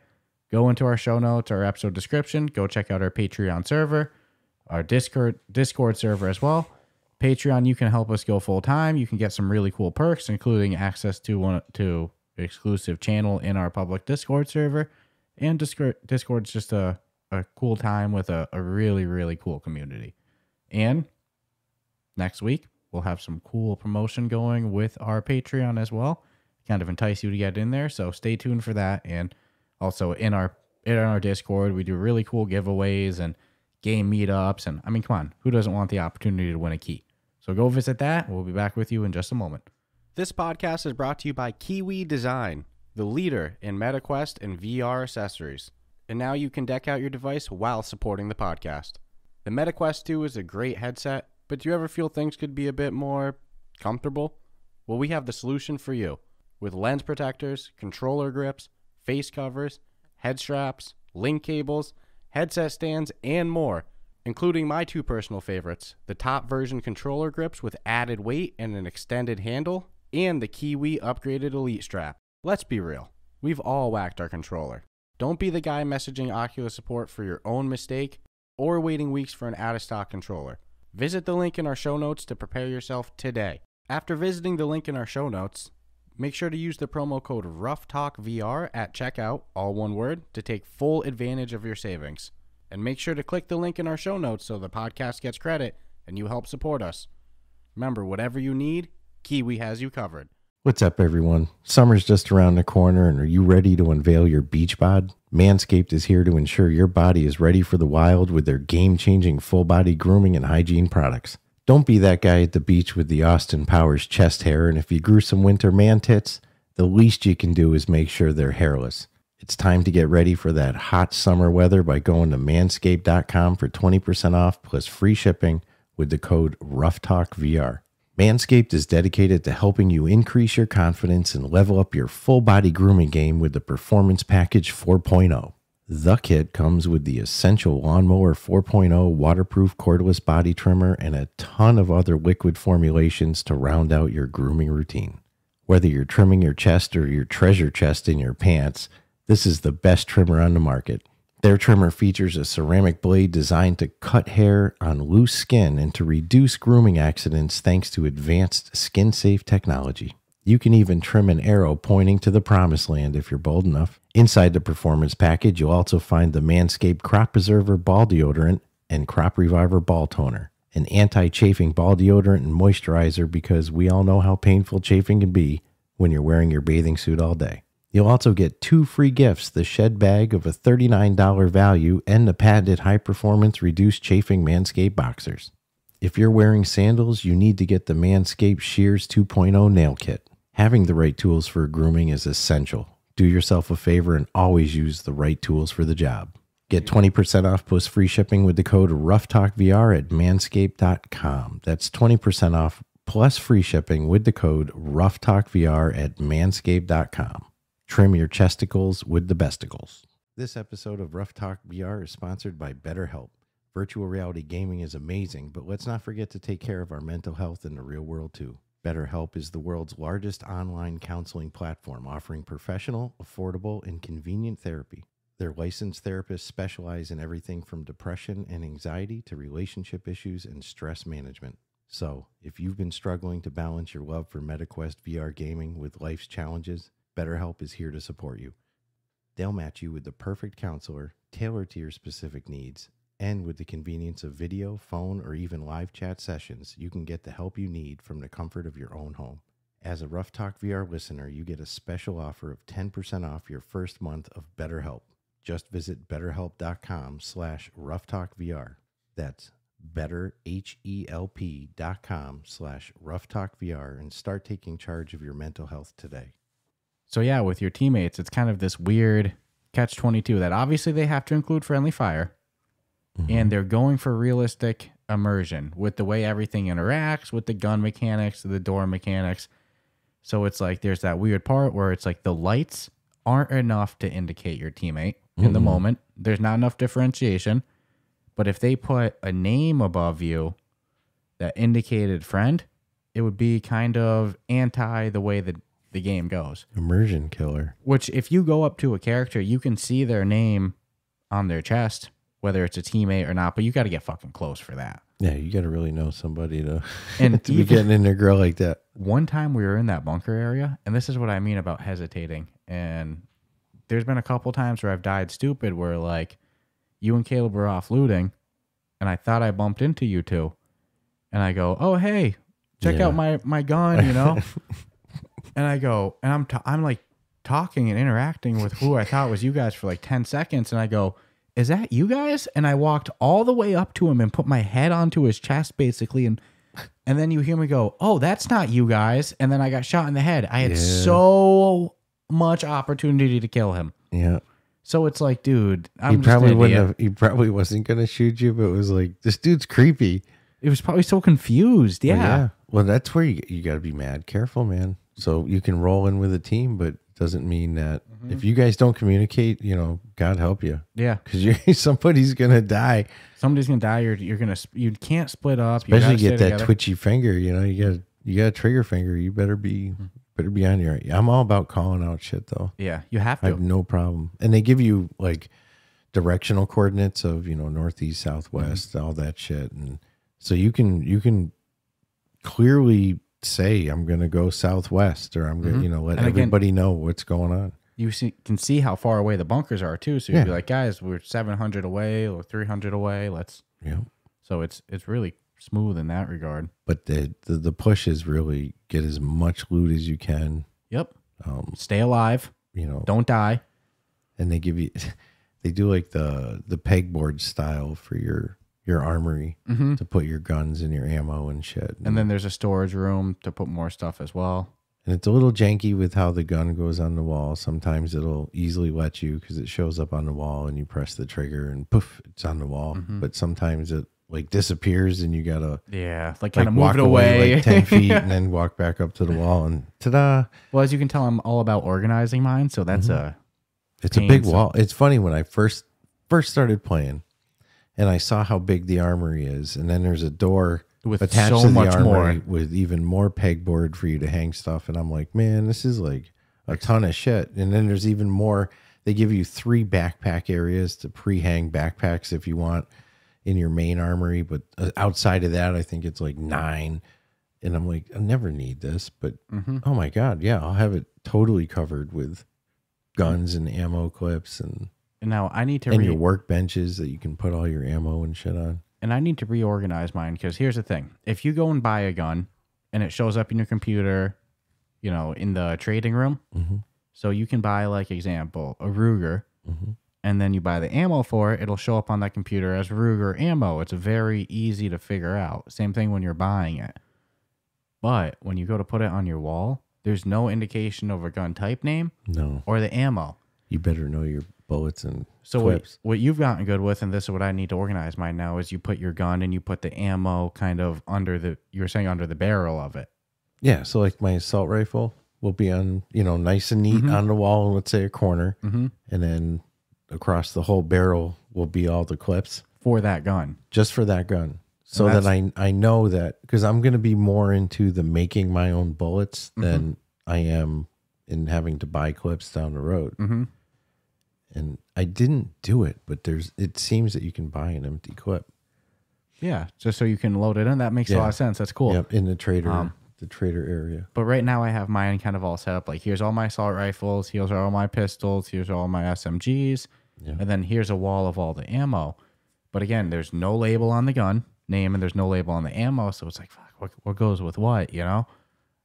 go into our show notes, our episode description, go check out our Patreon server, our Discord server as well. Patreon, you can help us go full time. You can get some really cool perks, including access to exclusive channel in our public Discord server. And Discord's just a cool time with a really, really cool community. And next week, we'll have some cool promotion going with our Patreon as well. Kind of entice you to get in there. So stay tuned for that. And also in our Discord, we do really cool giveaways and game meetups. And I mean, come on, who doesn't want the opportunity to win a key? So go visit that. We'll be back with you in just a moment. This podcast is brought to you by Kiwi Design, the leader in MetaQuest and VR accessories. And now you can deck out your device while supporting the podcast. The MetaQuest 2 is a great headset, but do you ever feel things could be a bit more comfortable? Well, we have the solution for you. With lens protectors, controller grips, face covers, head straps, link cables, headset stands, and more, including my two personal favorites, the top version controller grips with added weight and an extended handle, and the Kiwi upgraded Elite strap. Let's be real, we've all whacked our controller. Don't be the guy messaging Oculus support for your own mistake or waiting weeks for an out-of-stock controller. Visit the link in our show notes to prepare yourself today. After visiting the link in our show notes, make sure to use the promo code Ruff Talk VR at checkout, all one word, to take full advantage of your savings. And make sure to click the link in our show notes so the podcast gets credit and you help support us. Remember, whatever you need, Kiwi has you covered. What's up, everyone? Summer's just around the corner, and are you ready to unveil your beach bod? Manscaped is here to ensure your body is ready for the wild with their game-changing full-body grooming and hygiene products. Don't be that guy at the beach with the Austin Powers chest hair, and if you grew some winter man tits, the least you can do is make sure they're hairless. It's time to get ready for that hot summer weather by going to manscaped.com for 20% off plus free shipping with the code RuffTalkVR. Manscaped is dedicated to helping you increase your confidence and level up your full-body grooming game with the Performance Package 4.0. The kit comes with the Essential Lawnmower 4.0 waterproof cordless body trimmer and a ton of other liquid formulations to round out your grooming routine. Whether you're trimming your chest or your treasure chest in your pants, this is the best trimmer on the market. Their trimmer features a ceramic blade designed to cut hair on loose skin and to reduce grooming accidents thanks to advanced skin-safe technology. You can even trim an arrow pointing to the promised land if you're bold enough. Inside the Performance Package, you'll also find the Manscaped Crop Preserver Ball Deodorant and Crop Reviver Ball Toner, an anti-chafing ball deodorant and moisturizer because we all know how painful chafing can be when you're wearing your bathing suit all day. You'll also get 2 free gifts, the Shed Bag of a $39 value and the patented high-performance reduced chafing Manscaped boxers. If you're wearing sandals, you need to get the Manscaped Shears 2.0 nail kit. Having the right tools for grooming is essential. Do yourself a favor and always use the right tools for the job. Get 20% off plus free shipping with the code RuffTalkVR at manscaped.com. That's 20% off plus free shipping with the code RuffTalkVR at manscaped.com. Trim your chesticles with the besticles. This episode of Ruff Talk VR is sponsored by BetterHelp. Virtual reality gaming is amazing, but let's not forget to take care of our mental health in the real world too. BetterHelp is the world's largest online counseling platform offering professional, affordable, and convenient therapy. Their licensed therapists specialize in everything from depression and anxiety to relationship issues and stress management. So, if you've been struggling to balance your love for MetaQuest VR gaming with life's challenges, BetterHelp is here to support you. They'll match you with the perfect counselor, tailored to your specific needs, and with the convenience of video, phone, or even live chat sessions, you can get the help you need from the comfort of your own home. As a Ruff Talk VR listener, you get a special offer of 10% off your first month of BetterHelp. Just visit betterhelp.com/RuffTalkVR. That's betterhelp.com/RuffTalkVR and start taking charge of your mental health today. So yeah, with your teammates, it's kind of this weird catch-22 that obviously they have to include friendly fire, and they're going for realistic immersion with the way everything interacts, with the gun mechanics, the door mechanics. So it's like there's that weird part where it's like the lights aren't enough to indicate your teammate in the moment. There's not enough differentiation. But if they put a name above you that indicated friend, it would be kind of anti the way that the game goes. Immersion killer. Which if you go up to a character, you can see their name on their chest, whether it's a teammate or not, but you got to get fucking close for that. Yeah, you got to really know somebody to, and to be getting in a girl like that. One time we were in that bunker area, and this is what I mean about hesitating. And there's been a couple times where I've died stupid where like you and Caleb were off looting, and I thought I bumped into you two. And I go, oh, hey, check out my gun, you know? And I go, and I'm like talking and interacting with who I thought was you guys for like 10 seconds. And I go, is that you guys? And I walked all the way up to him and put my head onto his chest basically. And then you hear me go, oh, that's not you guys. And then I got shot in the head. I had so much opportunity to kill him. Yeah. So it's like, dude, he probably wasn't going to shoot you, but it was like, this dude's creepy. It was probably so confused. Yeah. Well, that's where you got to be mad careful, man. So you can roll in with a team, but doesn't mean that if you guys don't communicate, God help you. Yeah. Because somebody's going to die. Somebody's going to die. You can't split up. Especially get that together. Twitchy finger, you got a trigger finger. You better be on your, I'm all about calling out shit though. Yeah. You have to. I have no problem. And they give you like directional coordinates of, northeast, southwest, all that shit. And so you can clearly say, I'm going to go southwest, or I'm going to, let everybody know what's going on. You can see how far away the bunkers are too. So you'd be like, guys, we're 700 away or 300 away. So it's really smooth in that regard. But the push is really get as much loot as you can. Yep. Stay alive. Don't die. And they do like the pegboard style for your armory to put your guns and your ammo and shit. And then there's a storage room to put more stuff as well. And it's a little janky with how the gun goes on the wall. Sometimes it'll easily let you because it shows up on the wall and you press the trigger and poof, it's on the wall. But sometimes it like disappears and you gotta kind of move it away like 10 feet and then walk back up to the wall and ta-da. Well, as you can tell, I'm all about organizing mine. So that's it's a big wall. It's funny when I first started playing. And I saw how big the armory is. And then there's a door with attached so to the much armory more, with even more pegboard for you to hang stuff. And I'm like, man, this is like a ton of shit. And then there's even more. They give you 3 backpack areas to pre-hang backpacks if you want in your main armory. But outside of that, I think it's like 9. And I'm like, I never need this. But oh my God, yeah, I'll have it totally covered with guns and ammo clips and now I need to your workbenches that you can put all your ammo and shit on. And I need to reorganize mine because here's the thing: if you go and buy a gun and it shows up in your computer, in the trading room, so you can buy, like, example, a Ruger, and then you buy the ammo for it. It'll show up on that computer as Ruger ammo. It's very easy to figure out. Same thing when you're buying it. But when you go to put it on your wall, there's no indication of a gun type name, or the ammo. You better know your bullets and what you've gotten good with, and this is what I need to organize mine now, is you put your gun and you put the ammo kind of under the barrel of it. Yeah, so like my assault rifle will be on, nice and neat on the wall, let's say a corner, and then across the whole barrel will be all the clips for that gun, just for that gun. So that I know that, because I'm going to be more into the making my own bullets than I am in having to buy clips down the road. And I didn't do it, but it seems that you can buy an empty clip. Yeah, just so you can load it in. That makes a lot of sense. That's cool. Yep, in the trader area. But right now I have mine kind of all set up. Like, here's all my assault rifles. Here's all my pistols. Here's all my SMGs. Yeah. And then here's a wall of all the ammo. But again, there's no label on the gun name and there's no label on the ammo. So it's like, fuck, what goes with what,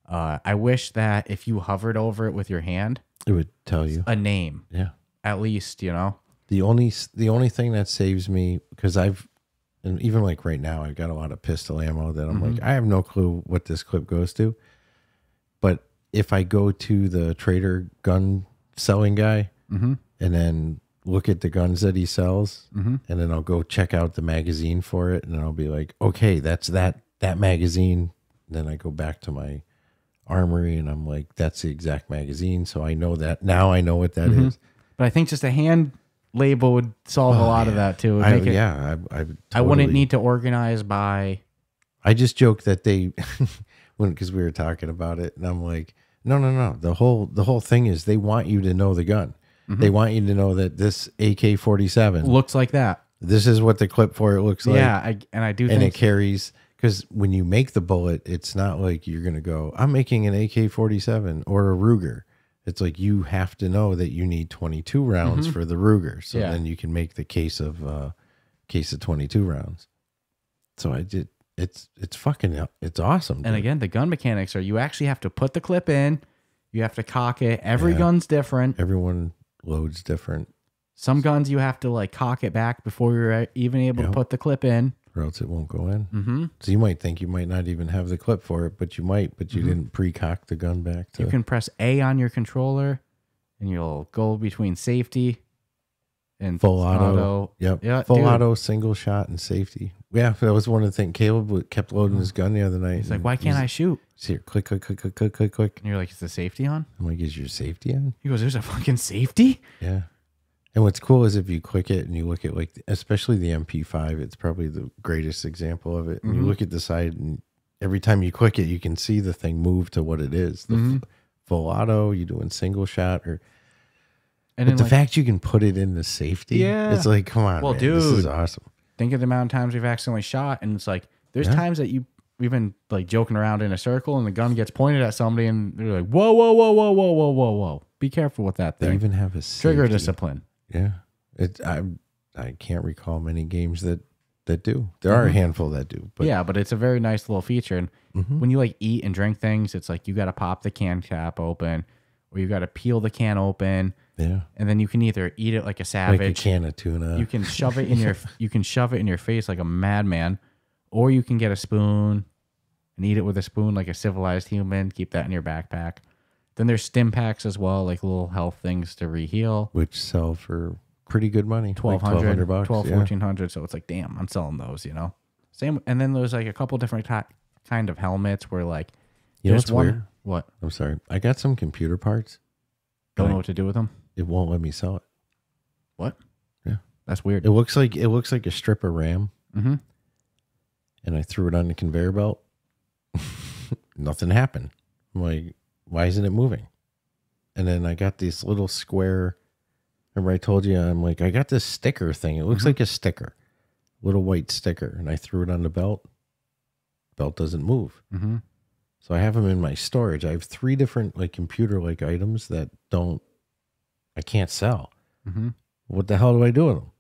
I wish that if you hovered over it with your hand, it would tell you a name. Yeah. At least, The only thing that saves me, because and even like right now, I've got a lot of pistol ammo that I'm like, I have no clue what this clip goes to. But if I go to the trader gun selling guy and then look at the guns that he sells, and then I'll go check out the magazine for it, and I'll be like, okay, that's that magazine. Then I go back to my armory, and I'm like, that's the exact magazine. So I know that now. I know what that is. But I think just a hand label would solve a lot of that too. I wouldn't need to organize by. I just joke that because we were talking about it, and I'm like, no. The whole thing is they want you to know the gun. They want you to know that this AK-47 looks like that. This is what the clip for it looks like. Yeah, I do. And it carries, because when you make the bullet, it's not like you're gonna go, I'm making an AK-47 or a Ruger. It's like you have to know that you need 22 rounds for the Ruger, so then you can make the case of 22 rounds. So I did. It's awesome. Dude. And again, the gun mechanics are you actually have to put the clip in, you have to cock it. Every gun's different. Everyone loads different. Some guns you have to like cock it back before you're even able to put the clip in, or else it won't go in. Mm-hmm. So you might think you might not even have the clip for it, but you might. But you didn't pre-cock the gun back. You can press A on your controller, and you'll go between safety and full auto. Yep. Yeah, full auto, single shot, and safety. Yeah, that was one of the things. Caleb kept loading his gun the other night. He's like, "Why can't I shoot?" See, click, click, click, click, click, click, click. And you're like, "Is the safety on?" I'm like, "Is your safety on?" He goes, "There's a fucking safety." Yeah. And what's cool is if you click it and you look at, like, especially the MP5, it's probably the greatest example of it. And you look at the side, and every time you click it, you can see the thing move to what it is. The full auto, you doing single shot, but the fact you can put it in the safety, it's like, come on, man, dude, this is awesome. Think of the amount of times we've accidentally shot, and it's like, there's times that we've been like joking around in a circle, and the gun gets pointed at somebody, and they're like, whoa, whoa, whoa, whoa, whoa, whoa, whoa, whoa. Be careful with that thing. They even have a trigger discipline. Yeah. I can't recall many games that do. There are a handful that do. But yeah, but it's a very nice little feature. And when you like eat and drink things, it's like you got to pop the can cap open, or you got to peel the can open. Yeah. And then you can either eat it like a savage, like a can of tuna. You can shove it in your face like a madman, or you can get a spoon and eat it with a spoon like a civilized human. Keep that in your backpack. Then there's stim packs as well, like little health things to reheal, which sell for pretty good money, $1,200 bucks, $1,400. So it's like, damn, I'm selling those, Same, and then there's like a couple different kind of helmets where like, what's weird? What? I'm sorry, I got some computer parts. Don't know what to do with them. It won't let me sell it. What? Yeah, that's weird. It looks like a strip of RAM. And I threw it on the conveyor belt. Nothing happened. I'm like, why isn't it moving? And then I got this little square. Remember I told you, I'm like, I got this sticker thing. It looks like a sticker, little white sticker. And I threw it on the belt. Belt doesn't move. So I have them in my storage. I have 3 different like computer like items that I can't sell. What the hell do I do with them?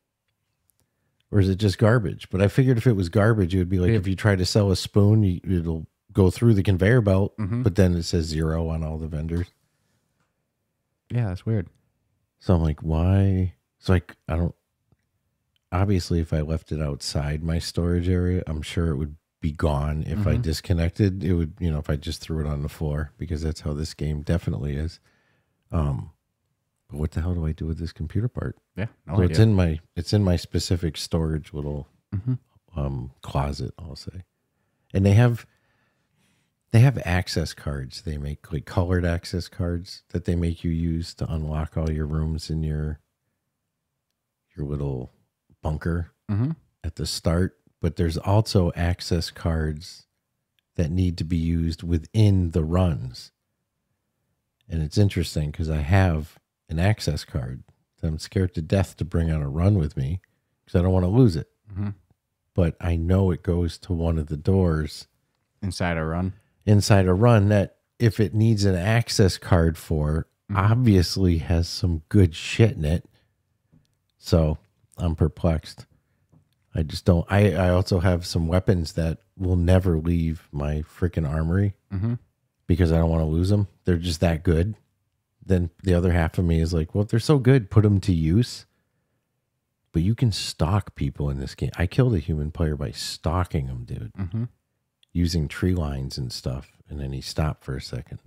Or is it just garbage? But I figured if it was garbage, it would be like if you try to sell a spoon, it'll go through the conveyor belt, but then it says 0 on all the vendors. Yeah, that's weird. So I'm like, why? It's like, I don't, obviously if I left it outside my storage area, I'm sure it would be gone. If I disconnected, it would, if I just threw it on the floor, because that's how this game definitely is. But what the hell do I do with this computer part? Yeah, no idea. It's in my specific storage little closet, I'll say. And they have access cards. They make like colored access cards that they make you use to unlock all your rooms in your little bunker at the start. But there's also access cards that need to be used within the runs. And it's interesting because I have an access card that I'm scared to death to bring on a run with me because I don't want to lose it. But I know it goes to one of the doors inside a run that if it needs an access card for, obviously has some good shit in it. So I'm perplexed. I just don't. I also have some weapons that will never leave my freaking armory because I don't want to lose them. They're just that good. Then the other half of me is like, well, if they're so good, put them to use. But you can stalk people in this game. I killed a human player by stalking him, dude. Using tree lines and stuff. And then he stopped for a second.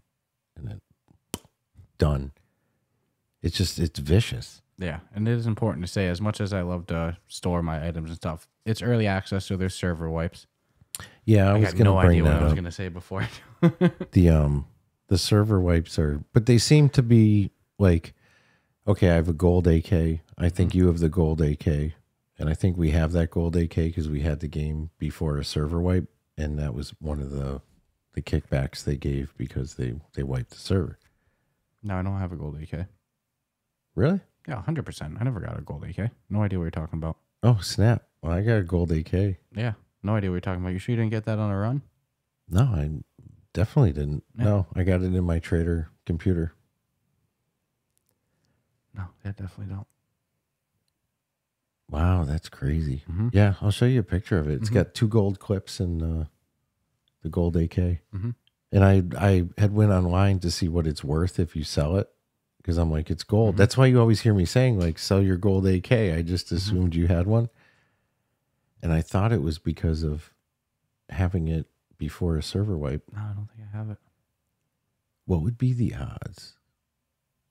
And then done. It's vicious. Yeah, and it is important to say, as much as I love to store my items and stuff, it's early access, so there's server wipes. Yeah, I was going to bring that up. I was going to say before. The server wipes are, but they seem to be like, okay, I have a gold AK. I think you have the gold AK, and I think we have that gold AK because we had the game before a server wipe, and that was one of the kickbacks they gave because they wiped the server. No, I don't have a gold AK. Really? Yeah, 100%. I never got a gold AK. No idea what you're talking about. Oh, snap. Well, I got a gold AK. Yeah, no idea what you're talking about. You sure you didn't get that on a run? No, I definitely didn't. Yeah. No, I got it in my trader computer. No, I definitely don't. Wow, that's crazy. Yeah, I'll show you a picture of it. It's got 2 gold clips and the gold AK. And I had went online to see what it's worth if you sell it, because I'm like, it's gold. That's why you always hear me saying, like, sell your gold AK. I just assumed you had one. And I thought it was because of having it before a server wipe. No, I don't think I have it. What would be the odds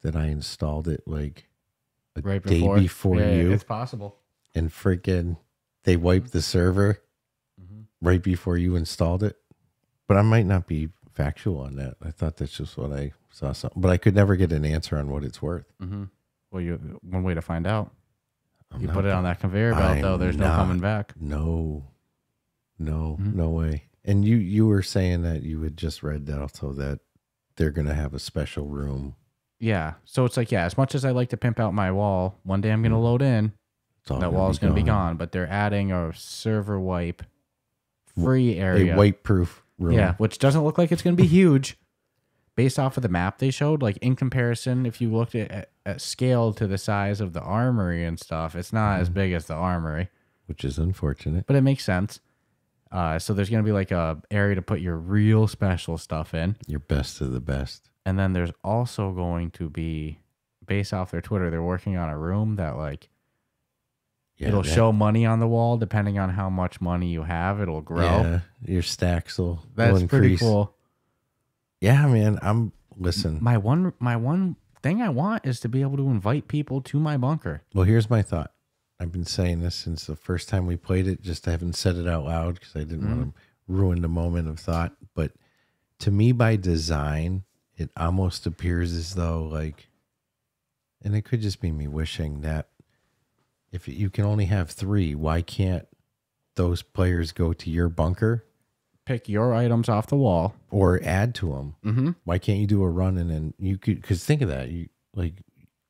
that I installed it like a Right day before you? It's possible. And freaking they wiped the server right before you installed it? But I might not be factual on that. I thought that's just what I saw. Something, but I could never get an answer on what it's worth. Well, one way to find out. You put it on that conveyor belt, though. There's no coming back. No way. And you were saying that you had just read that also that they're going to have a special room. Yeah. So it's like, as much as I like to pimp out my wall, one day I'm going to load in. That wall's going to be gone. But they're adding a server wipe free area. A wipe-proof room. Yeah, which doesn't look like it's going to be huge. Based off of the map they showed, like in comparison, if you looked at scale to the size of the armory and stuff, it's not as big as the armory. Which is unfortunate. But it makes sense. So there's going to be like a area to put your real special stuff in. Your best of the best. And then there's also going to be, based off their Twitter, they're working on a room that like, it'll show money on the wall. Depending on how much money you have, it'll grow. Yeah, your stacks will That's increase. pretty cool. Yeah, man. Listen. My one thing I want is to be able to invite people to my bunker. Well, here's my thought. I've been saying this since the first time we played it. Just I haven't said it out loud because I didn't want to ruin the moment of thought. But to me, by design, it almost appears as though like, and it could just be me wishing that if you can only have 3, why can't those players go to your bunker? Pick your items off the wall. Or add to them. Why can't you do a run and then you could, because think of that. You like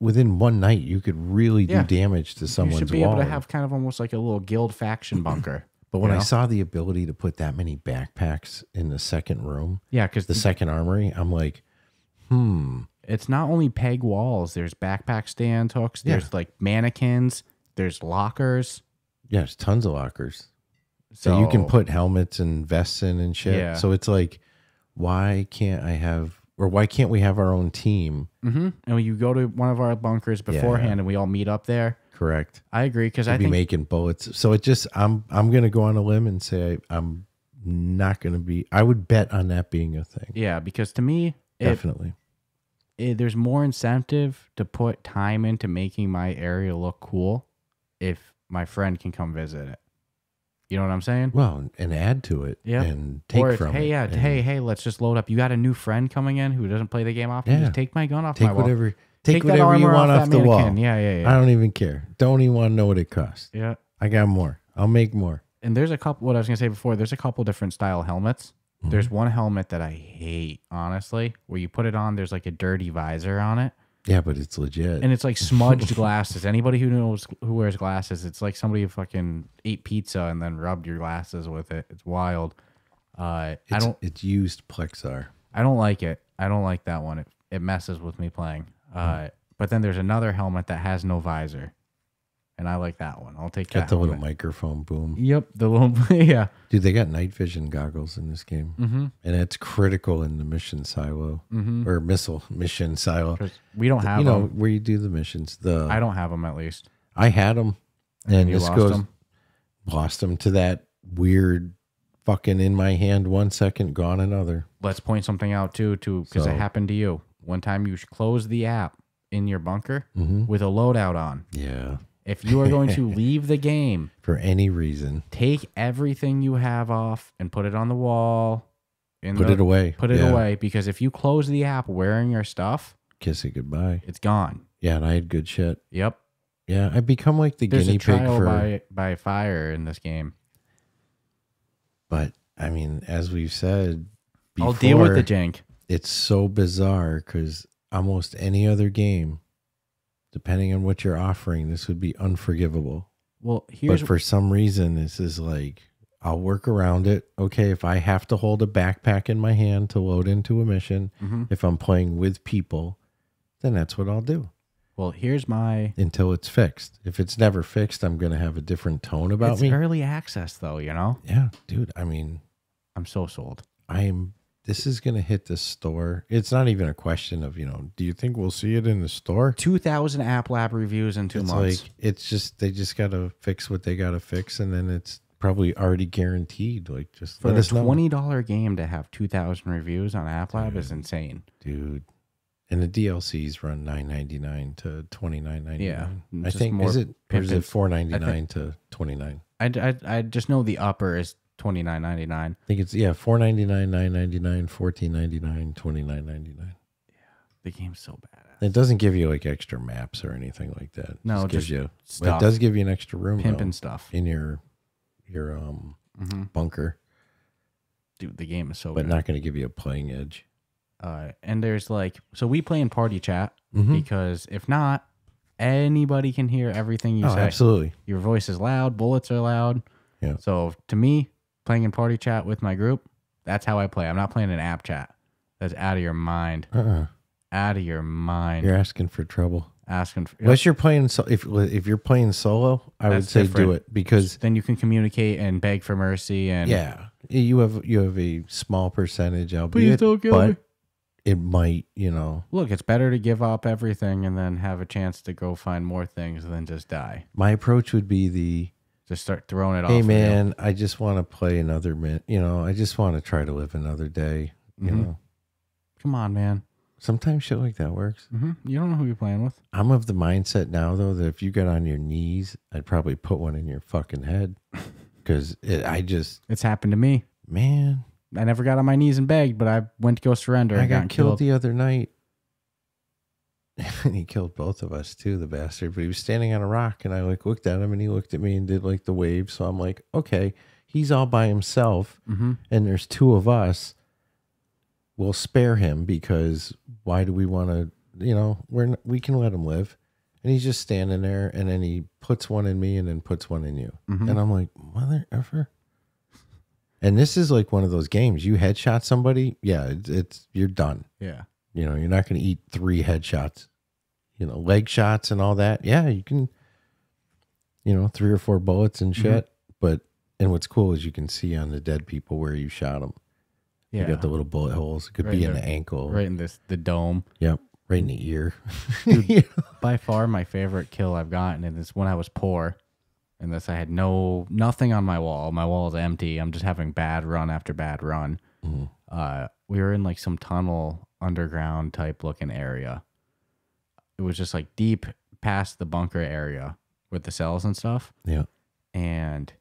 within one night, you could really do damage to someone's wall. You should be able to have kind of almost like a little guild faction bunker. But when I saw the ability to put that many backpacks in the second room, because the second armory, I'm like, It's not only peg walls. There's backpack stand hooks. There's like mannequins. There's lockers. Yeah, there's tons of lockers. So you can put helmets and vests in and shit. Yeah. So it's like, why can't we have our own team? And when you go to one of our bunkers beforehand and we all meet up there. Correct. I agree because I be making bullets. So it just I'm gonna go on a limb and say I'm not gonna be. I would bet on that being a thing. Yeah, because to me, definitely, there's more incentive to put time into making my area look cool if my friend can come visit it. You know what I'm saying? Well, and add to it and take from it. Hey, let's just load up. You got a new friend coming in who doesn't play the game often? Just take my gun off my wall. Take whatever you want off the wall. Yeah. I don't even care. Don't even want to know what it costs. Yeah. I got more. I'll make more. And there's a couple, what I was going to say before, there's a couple different style helmets. There's one helmet that I hate, honestly, where you put it on, there's like a dirty visor on it. Yeah, but it's legit. And it's like smudged glasses. Anybody who wears glasses, it's like somebody who fucking ate pizza and then rubbed your glasses with it. It's wild. It's used Plexar. I don't like it. I don't like that one. It messes with me playing. But then there's another helmet that has no visor. And I like that one. I'll take that. Got the little microphone boom. Yep. The little, yeah. Dude, they got night vision goggles in this game. And it's critical in the mission silo or missile mission silo. We don't have them. Where you do the missions. I don't have them at least. I had them. And you lost them to that weird fucking in my hand 1 second, gone another. Let's point something out too, because it happened to you. One time you closed the app in your bunker with a loadout on. Yeah. If you are going to leave the game for any reason, take everything you have off and put it on the wall. Put it away. Put it away, because if you close the app wearing your stuff, kiss it goodbye. It's gone. Yeah, and I had good shit. Yep. Yeah, I've become like the guinea pig for by fire in this game. But I mean, as we've said before, I'll deal with the jank. It's so bizarre because almost any other game, depending on what you're offering, this would be unforgivable. Well, but for some reason, this is like, I'll work around it. Okay, if I have to hold a backpack in my hand to load into a mission, if I'm playing with people, then that's what I'll do. Well, until it's fixed. If it's never fixed, I'm going to have a different tone about me. It's early access, though, you know? Yeah, dude. I mean, I'm so sold. I'm this is gonna hit the store. It's not even a question of, do you think we'll see it in the store? 2,000 App Lab reviews in 2 months. Like it's just they just gotta fix what they gotta fix, and then it's probably already guaranteed. Like just For let a us know. $20 game to have 2,000 reviews on App Lab is insane, dude. And the DLCs run $9.99 to $29.99. Yeah, I think or is it $4.99 to $29? I just know the upper is $29.99. I think it's $4.99, $9.99, $14.99, $29.99. Yeah, the game's so badass. It doesn't give you like extra maps or anything like that. No, it gives just you stuff. But it does give you an extra room, pimping stuff in your bunker. Dude, the game is so but good. Not going to give you a playing edge. And there's like, so we play in party chat because if not, anybody can hear everything you say. Absolutely. Your voice is loud, bullets are loud. Yeah. So to me, playing in party chat with my group, that's how I play. I'm not playing in app chat. That's out of your mind. Out of your mind. You're asking for trouble. Asking for, unless you're playing if you're playing solo, I would say do it, because then you can communicate and beg for mercy, and you have a small percentage, please don't kill me. It might, Look, it's better to give up everything and then have a chance to go find more things than just die. My approach would be just start throwing it off. Hey man, I just want to play another minute. I just want to try to live another day. Come on, man. Sometimes shit like that works. You don't know who you're playing with. I'm of the mindset now, though, that if you got on your knees, I'd probably put one in your fucking head, because it's happened to me, man. I never got on my knees and begged, but I went to go surrender. I got killed the other night. And he killed both of us too, the bastard. But he was standing on a rock, and I looked at him, and he looked at me and did the wave. So I'm like, okay, he's all by himself, and there's two of us. We'll spare him, because why do we want to? We can let him live. And he's just standing there, and then he puts one in me, and then puts one in you, and I'm like, mother effer. And this is like one of those games. You headshot somebody, you're done. Yeah. You're not going to eat 3 headshots. Leg shots and all that. Yeah, you can, 3 or 4 bullets and shit. And what's cool is you can see on the dead people where you shot them. Yeah. You got the little bullet holes. It could be in the ankle. Right in the dome. Yep. Right in the ear. Dude, by far my favorite kill I've gotten, and it's when I was poor. And this, I had nothing on my wall. My wall is empty. I'm just having bad run after bad run. We were in some tunnel, underground type looking area. It was just deep past the bunker area with the cells and stuff. Yeah. And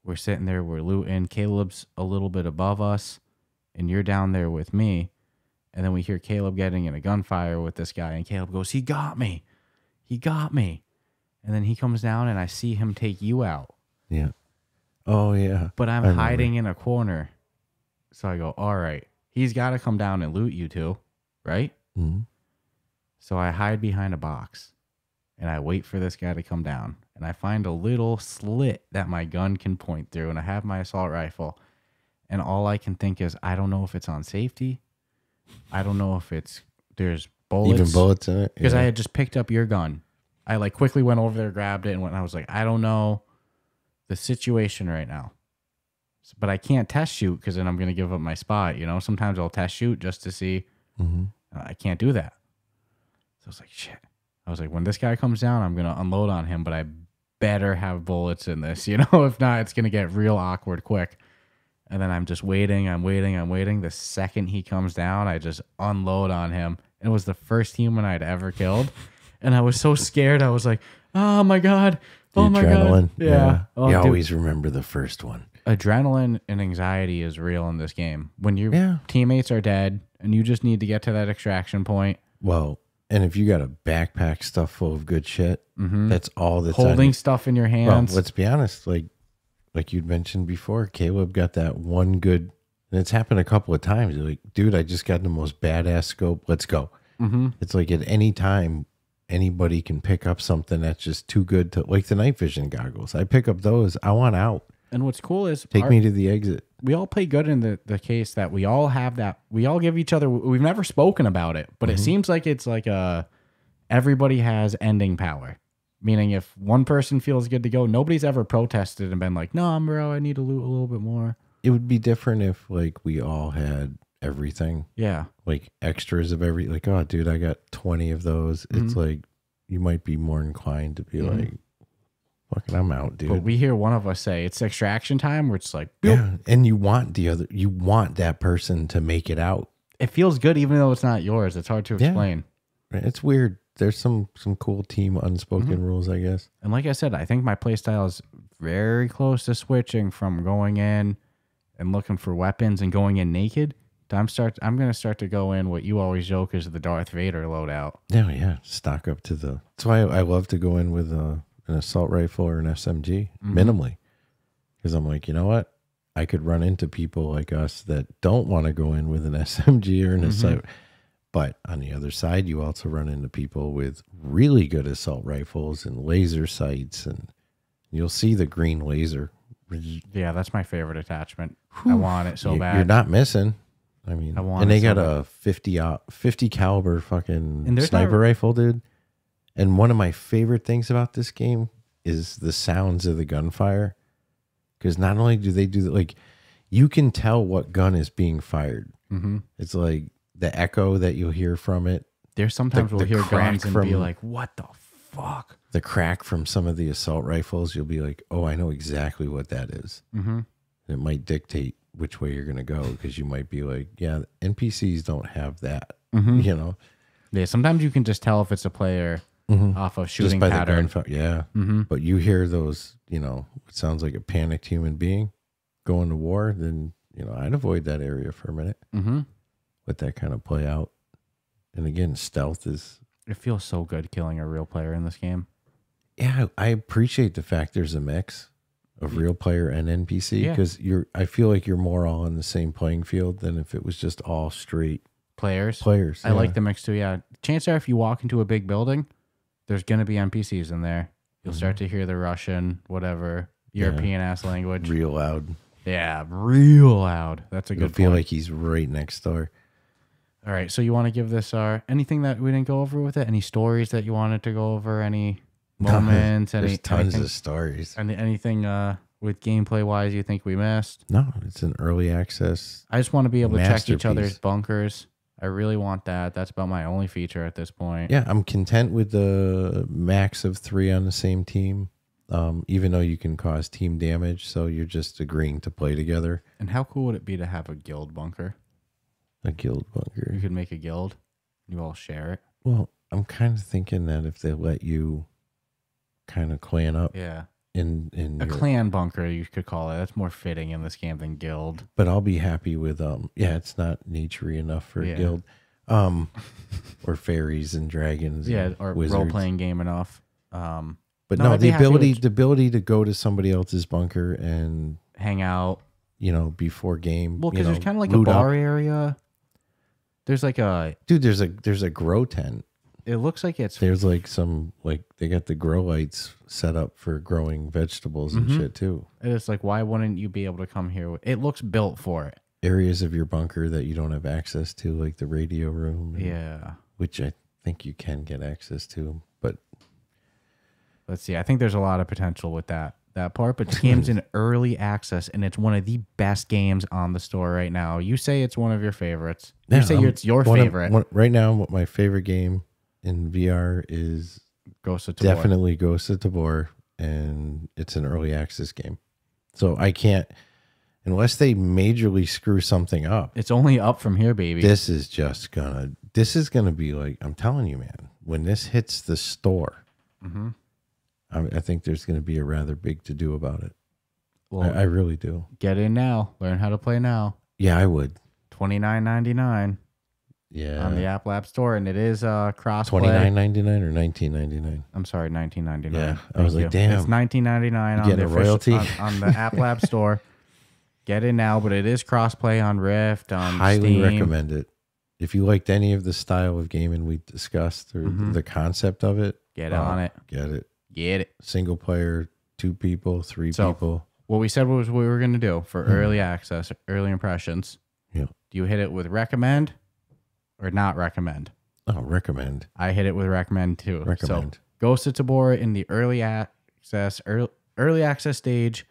we're sitting there, we're looting. Caleb's a little bit above us, and you're down there with me. And then we hear Caleb getting in a gunfire with this guy, and Caleb goes, "He got me. He got me." And then he comes down, and I see him take you out. Yeah. Oh, yeah. But I'm hiding in a corner. So I go, all right, he's got to come down and loot you two, right? So I hide behind a box, and I wait for this guy to come down. And I find a little slit that my gun can point through, and I have my assault rifle. And all I can think is, I don't know if it's on safety. I don't know if there's bullets. Even bullets in it? Because I had just picked up your gun. I quickly went over there, grabbed it, and I was like, I don't know the situation right now. But I can't test shoot, because then I'm going to give up my spot. Sometimes I'll test shoot just to see. I can't do that. So I was like, shit. I was like, when this guy comes down, I'm going to unload on him, but I better have bullets in this. If not, it's going to get real awkward quick. And then I'm just waiting. I'm waiting. The second he comes down, I just unload on him. It was the first human I'd ever killed. And I was so scared. I was like, oh my God. Oh my God. Yeah. Oh, you always remember the first one. Adrenaline and anxiety is real in this game. When your teammates are dead and you just need to get to that extraction point. Well, and if you got a backpack stuffed full of good shit, that's all that's holding stuff in your hands. Well, let's be honest. Like you'd mentioned before, Caleb got that one good, and it's happened a couple of times. You're like, dude, I just got the most badass scope. Let's go. It's like at any time, anybody can pick up something that's just too good to, like the night vision goggles. I pick up those. I want out. And what's cool is take me to the exit. We all play good in the case that we all have that. We all give each other. We've never spoken about it, but it seems like it's like everybody has ending power. Meaning, if one person feels good to go, nobody's ever protested and been like, "No, bro, I need to loot a little bit more." It would be different if we all had everything. Yeah. Like extras of every, like, oh, dude, I got 20 of those. It's like, you might be more inclined to be like, fucking, I'm out, dude. But we hear one of us say it's extraction time, where it's like, yeah. And you want you want that person to make it out. it feels good even though it's not yours. It's hard to explain. It's weird. There's some cool team unspoken rules, I guess. And like I said, I think my play style is very close to switching from going in and looking for weapons and going in naked. I'm going to start to go in what you always joke is the Darth Vader loadout. Yeah. Stock up to the. That's why I love to go in with an assault rifle or an SMG minimally, because I'm like, you know what? I could run into people like us that don't want to go in with an SMG or an assault. But on the other side, you also run into people with really good assault rifles and laser sights, and you'll see the green laser. Yeah, that's my favorite attachment. I want it so bad. You're not missing. I mean, and they got a 50 caliber fucking sniper rifle, dude. And one of my favorite things about this game is the sounds of the gunfire, because not only do they do like, you can tell what gun is being fired. It's like the echo that you'll hear from it. There's sometimes we'll hear guns and be like, what the fuck? The crack from some of the assault rifles, you'll be like, oh, I know exactly what that is. It might dictate which way you're going to go, because you might be like, yeah, NPCs don't have that, you know? Yeah, sometimes you can just tell if it's a player off of shooting just by pattern. The gunfire. Yeah. But you hear those, you know, it sounds like a panicked human being going to war, then, you know, I'd avoid that area for a minute. Let that kind of play out. And again, stealth is... It feels so good killing a real player in this game. Yeah, I appreciate the fact there's a mix of real player and NPC, because I feel like you're more all on the same playing field than if it was just all straight players. I like the mix too. Yeah, chances are if you walk into a big building, there's gonna be NPCs in there. You'll start to hear the Russian, whatever European ass language, real loud. Yeah, real loud. That's a good. Feel like he's right next door. All right, so you want to give this anything that we didn't go over with it? Any stories that you wanted to go over? Any moments? There's tons of stories. Anything with gameplay wise you think we missed? No, it's an early access. I just want to be able to check each other's bunkers. I really want that. That's about my only feature at this point. Yeah, I'm content with the max of 3 on the same team, even though you can cause team damage. So you're just agreeing to play together. And how cool would it be to have a guild bunker? A guild bunker. You could make a guild. You all share it. Well, I'm kind of thinking that if they let you kind of clan up. Yeah. In a clan bunker, you could call it. That's more fitting in this game than guild. But I'll be happy with it's not naturey enough for a guild. Or fairies and dragons. Yeah, or role playing game enough. But no, the ability to go to somebody else's bunker and hang out, you know, before game. Well, because there's kind of like a bar area. There's like a there's a grow tent. It looks like there's like some, like they got the grow lights set up for growing vegetables and shit too. And it's like, why wouldn't you be able to come here? It looks built for it. Areas of your bunker that you don't have access to, like the radio room. Yeah. Which I think you can get access to, but let's see. I think there's a lot of potential with that part, but the game's in early access and it's one of the best games on the store right now. You say it's one of your favorites. You say it's your favorite. Right now, my favorite game in VR is Ghost of Tabor. Definitely Ghost of Tabor, and it's an early access game. So I can't, unless they majorly screw something up. It's only up from here, baby. This is gonna be like, I'm telling you, man, when this hits the store, I think there's gonna be a rather big to do about it. Well, I really do. Get in now. Learn how to play now. Yeah, I would. $29.99. Yeah, on the App Store, and it is cross $29.99 or $19.99. I'm sorry, $19.99. Yeah, I was like, damn, it's $19.99 on the royalty on the App Store. Get in now, but it is crossplay on Rift. On highly Steam. Recommend it. If you liked any of the style of gaming we discussed or the concept of it, get on it. Get it. Single player, 2 people, 3 people. What we said was what we were going to do for early access, early impressions. Yeah. Do you hit it with recommend? Or not recommend? Oh, recommend. I hit it with recommend too. Recommend. So Ghost of Tabor in the early access stage.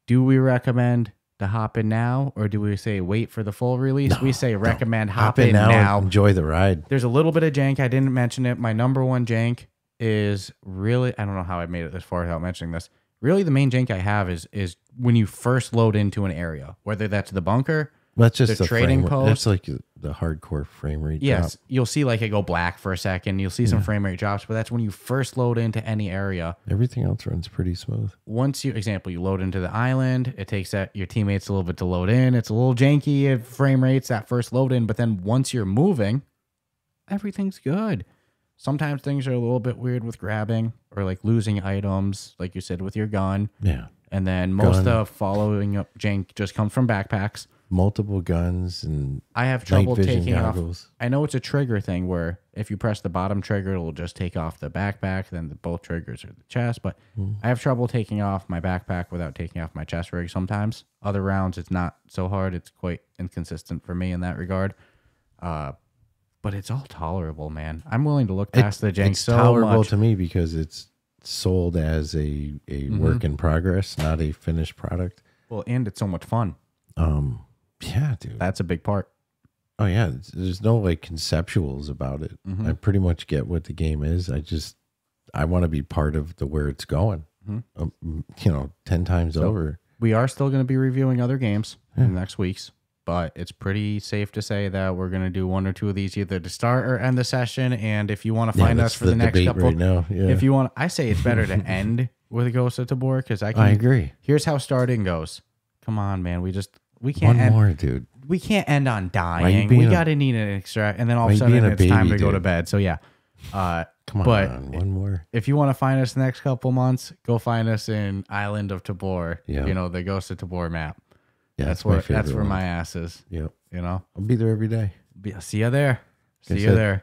Do we recommend? to hop in now, or do we say wait for the full release? No, We say recommend hop in now. And enjoy the ride. There's a little bit of jank. I didn't mention it. My number one jank is really, I don't know how I made it this far without mentioning this. Really, the main jank I have is when you first load into an area, whether that's the bunker, that's just the trading post. That's like the hardcore frame rate. Yes, drop. you'll see like it go black for a second. You'll see some frame rate drops, but that's when you first load into any area. Everything else runs pretty smooth. Once you, example, you load into the island, it takes that your teammates a little bit to load in. It's a little janky at frame rates that first load in, but then once you're moving, everything's good. Sometimes things are a little bit weird with grabbing or like losing items, like you said with your gun. Yeah. And then most of following up jank just comes from backpacks. Multiple guns and I have trouble taking goggles. off. I know it's a trigger thing where if you press the bottom trigger, it'll just take off the backpack. Then both triggers are the chest. But I have trouble taking off my backpack without taking off my chest rig sometimes. Other rounds, it's not so hard. It's quite inconsistent for me in that regard. But it's all tolerable, man. I'm willing to look past the jank so much. It's tolerable to me because it's sold as a work in progress, not a finished product. Well, and it's so much fun. Yeah, dude. That's a big part. Oh, yeah. There's no like conceptuals about it. I pretty much get what the game is. I want to be part of where it's going, 10 times over. We are still going to be reviewing other games in the next weeks, but it's pretty safe to say that we're going to do one or two of these either to start or end the session. And if you want to find us for the next couple, right now. Yeah. If you want, I say it's better to end with a Ghost of Tabor because I agree. Here's how starting goes. Come on, man. We can't one more, dude. We can't end on dying. We gotta need an extra, and then all of a sudden it's time to go to bed. So yeah, come on, one more. If you want to find us the next couple months, go find us in Island of Tabor. Yeah, the Ghost of Tabor map. Yeah, that's where my ass is. Yep. I'll be there every day. See you there. See you there,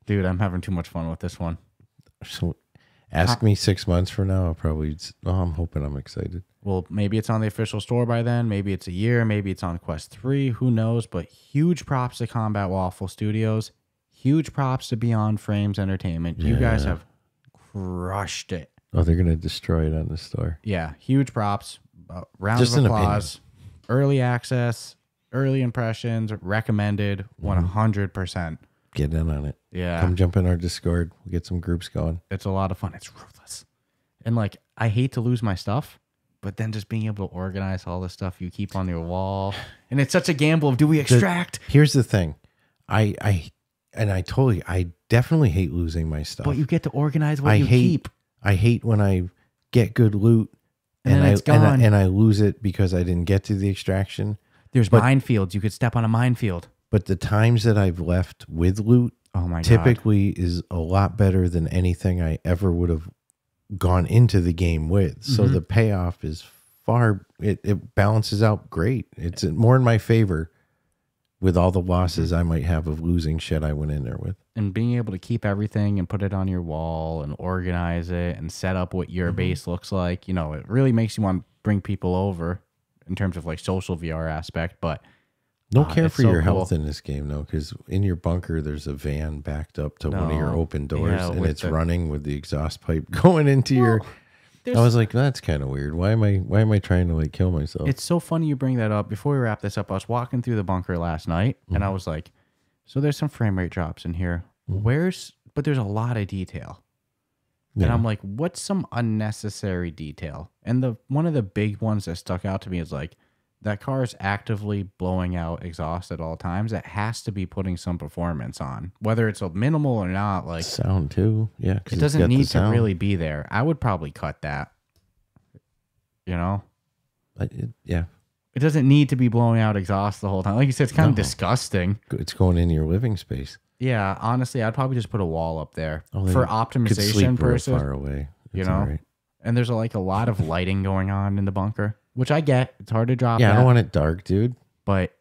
dude. I'm having too much fun with this one. So, ask me 6 months from now. I'll probably. I'm hoping I'm excited. Well, maybe it's on the official store by then. Maybe it's a year. Maybe it's on Quest 3. Who knows? But huge props to Combat Waffle Studios. Huge props to Beyond Frames Entertainment. You guys have crushed it. Oh, they're going to destroy it on the store. Yeah, huge props. Round of applause. Early access, early impressions, recommended 100%. Get in on it. Yeah. Come jump in our Discord. We'll get some groups going. It's a lot of fun. It's ruthless. And like, I hate to lose my stuff. But then just being able to organize all the stuff you keep on your wall. And it's such a gamble of do we extract? Here's the thing. I definitely hate losing my stuff. But you get to organize what you keep. I hate when I get good loot and it's gone. And I lose it because I didn't get to the extraction. There's minefields. You could step on a minefield. But the times that I've left with loot typically is a lot better than anything I ever would have gone into the game with. So the payoff is it balances out great. It's more in my favor with all the losses I might have of losing shit I went in there with. And being able to keep everything and put it on your wall and organize it and set up what your base looks like, it really makes you want to bring people over in terms of like social VR aspect, but don't care for your health in this game, though, because in your bunker, there's a van backed up to one of your open doors, and it's running with the exhaust pipe going into your... I was like, that's kind of weird. Why am I trying to like kill myself? It's so funny you bring that up. Before we wrap this up, I was walking through the bunker last night, and I was like, so there's some frame rate drops in here. But there's a lot of detail. And I'm like, what's some unnecessary detail? And one of the big ones that stuck out to me is like, that car is actively blowing out exhaust at all times. It has to be putting some performance on, whether it's a minimal or not. Like sound too, yeah. It doesn't need to really be there. I would probably cut that. Yeah. It doesn't need to be blowing out exhaust the whole time. Like you said, it's kind of disgusting. It's going in your living space. Yeah, honestly, I'd probably just put a wall up there for optimization purposes. Far away, right. And there's a lot of lighting going on in the bunker, which I get. It's hard to drop. Yeah, I don't want it dark, dude. But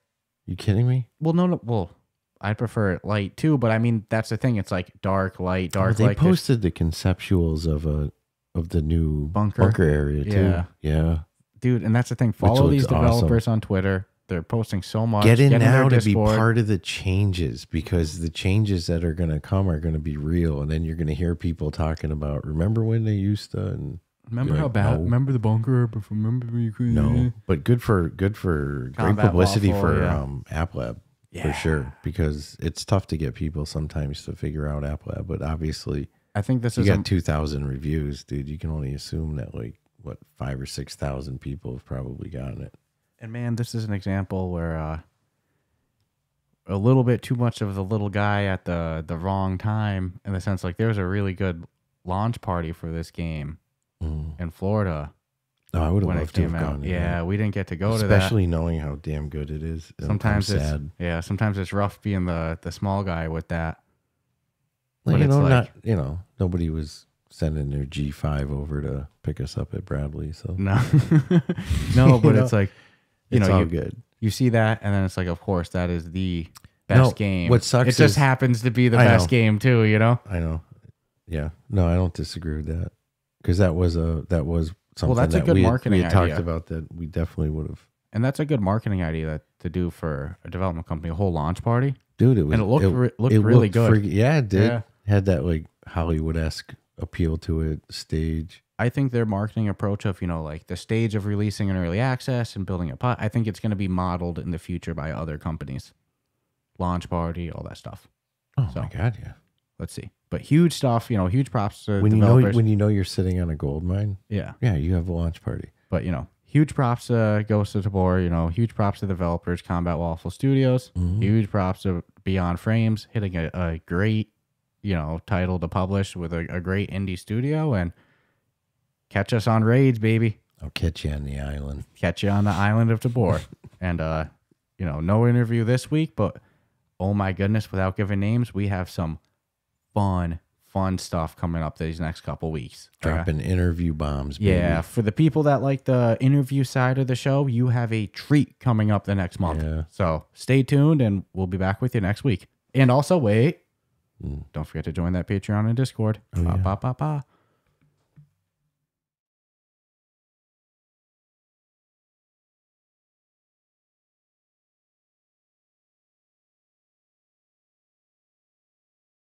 you kidding me? Well, no. Well, I prefer it light too. But I mean, that's the thing. It's like dark, light, dark. They posted the conceptuals of the new bunker area too. Yeah, dude. And that's the thing. Follow these developers on Twitter. They're posting so much. Get in now to be part of the changes, because the changes that are going to come are going to be real. And then you're going to hear people talking about, remember when they used to, and Remember how like, bad? no. Remember the bunker? Remember when you could? No, but good for great Combat publicity Waffle, for yeah. App Lab Yeah. for sure, because it's tough to get people sometimes to figure out App Lab, but obviously I think this you is got 2,000 reviews, dude. You can only assume that like what 5,000 or 6,000 people have probably gotten it. and man, this is an example where a little bit too much of the little guy at the wrong time, in the sense like there was a really good launch party for this game in Florida. Oh, I would have when it loved to have came gone out. to Yeah, that. we didn't get to go to that. Especially knowing how damn good it is. Sometimes I'm it's sad. sometimes it's rough being the small guy with that. Like, But you it's know, like- nobody was sending their G5 over to pick us up at Bradley. So No, no, but You it's like it's all you good. you see that, and then it's like, of course, that is the best game. What sucks it just is- happens to be the I best know. game too. You know. I know. Yeah. No, I don't disagree with that. Because that was something that's a that good we marketing had talked idea. about that we definitely would have. And that's a good marketing idea to do for a development company, a whole launch party. Dude, it was. And it looked it really looked good. yeah, it did. Yeah. Had that like Hollywood-esque appeal to it, stage. I think their marketing approach of, like the stage of releasing an early access and building a pot, I think it's going to be modeled in the future by other companies. Launch party, all that stuff. Oh So. my God, yeah. Let's see. But huge stuff, huge props to When developers. you know you're sitting on a gold mine, Yeah. yeah, you have a launch party. But, huge props to Ghost of Tabor, huge props to developers, Combat Waffle Studios, huge props to Beyond Frames, hitting a great, title to publish with a great indie studio, and catch us on raids, baby. I'll catch you on the island. Catch you on the island of Tabor. And, no interview this week, but oh my goodness, without giving names, we have some fun stuff coming up these next couple weeks. Dropping interview bombs, baby. Yeah, for the people that like the interview side of the show, you have a treat coming up the next month. Yeah. So stay tuned, and we'll be back with you next week. And also, wait, don't forget to join that Patreon and Discord. Oh, yeah. Ba, ba, ba, ba.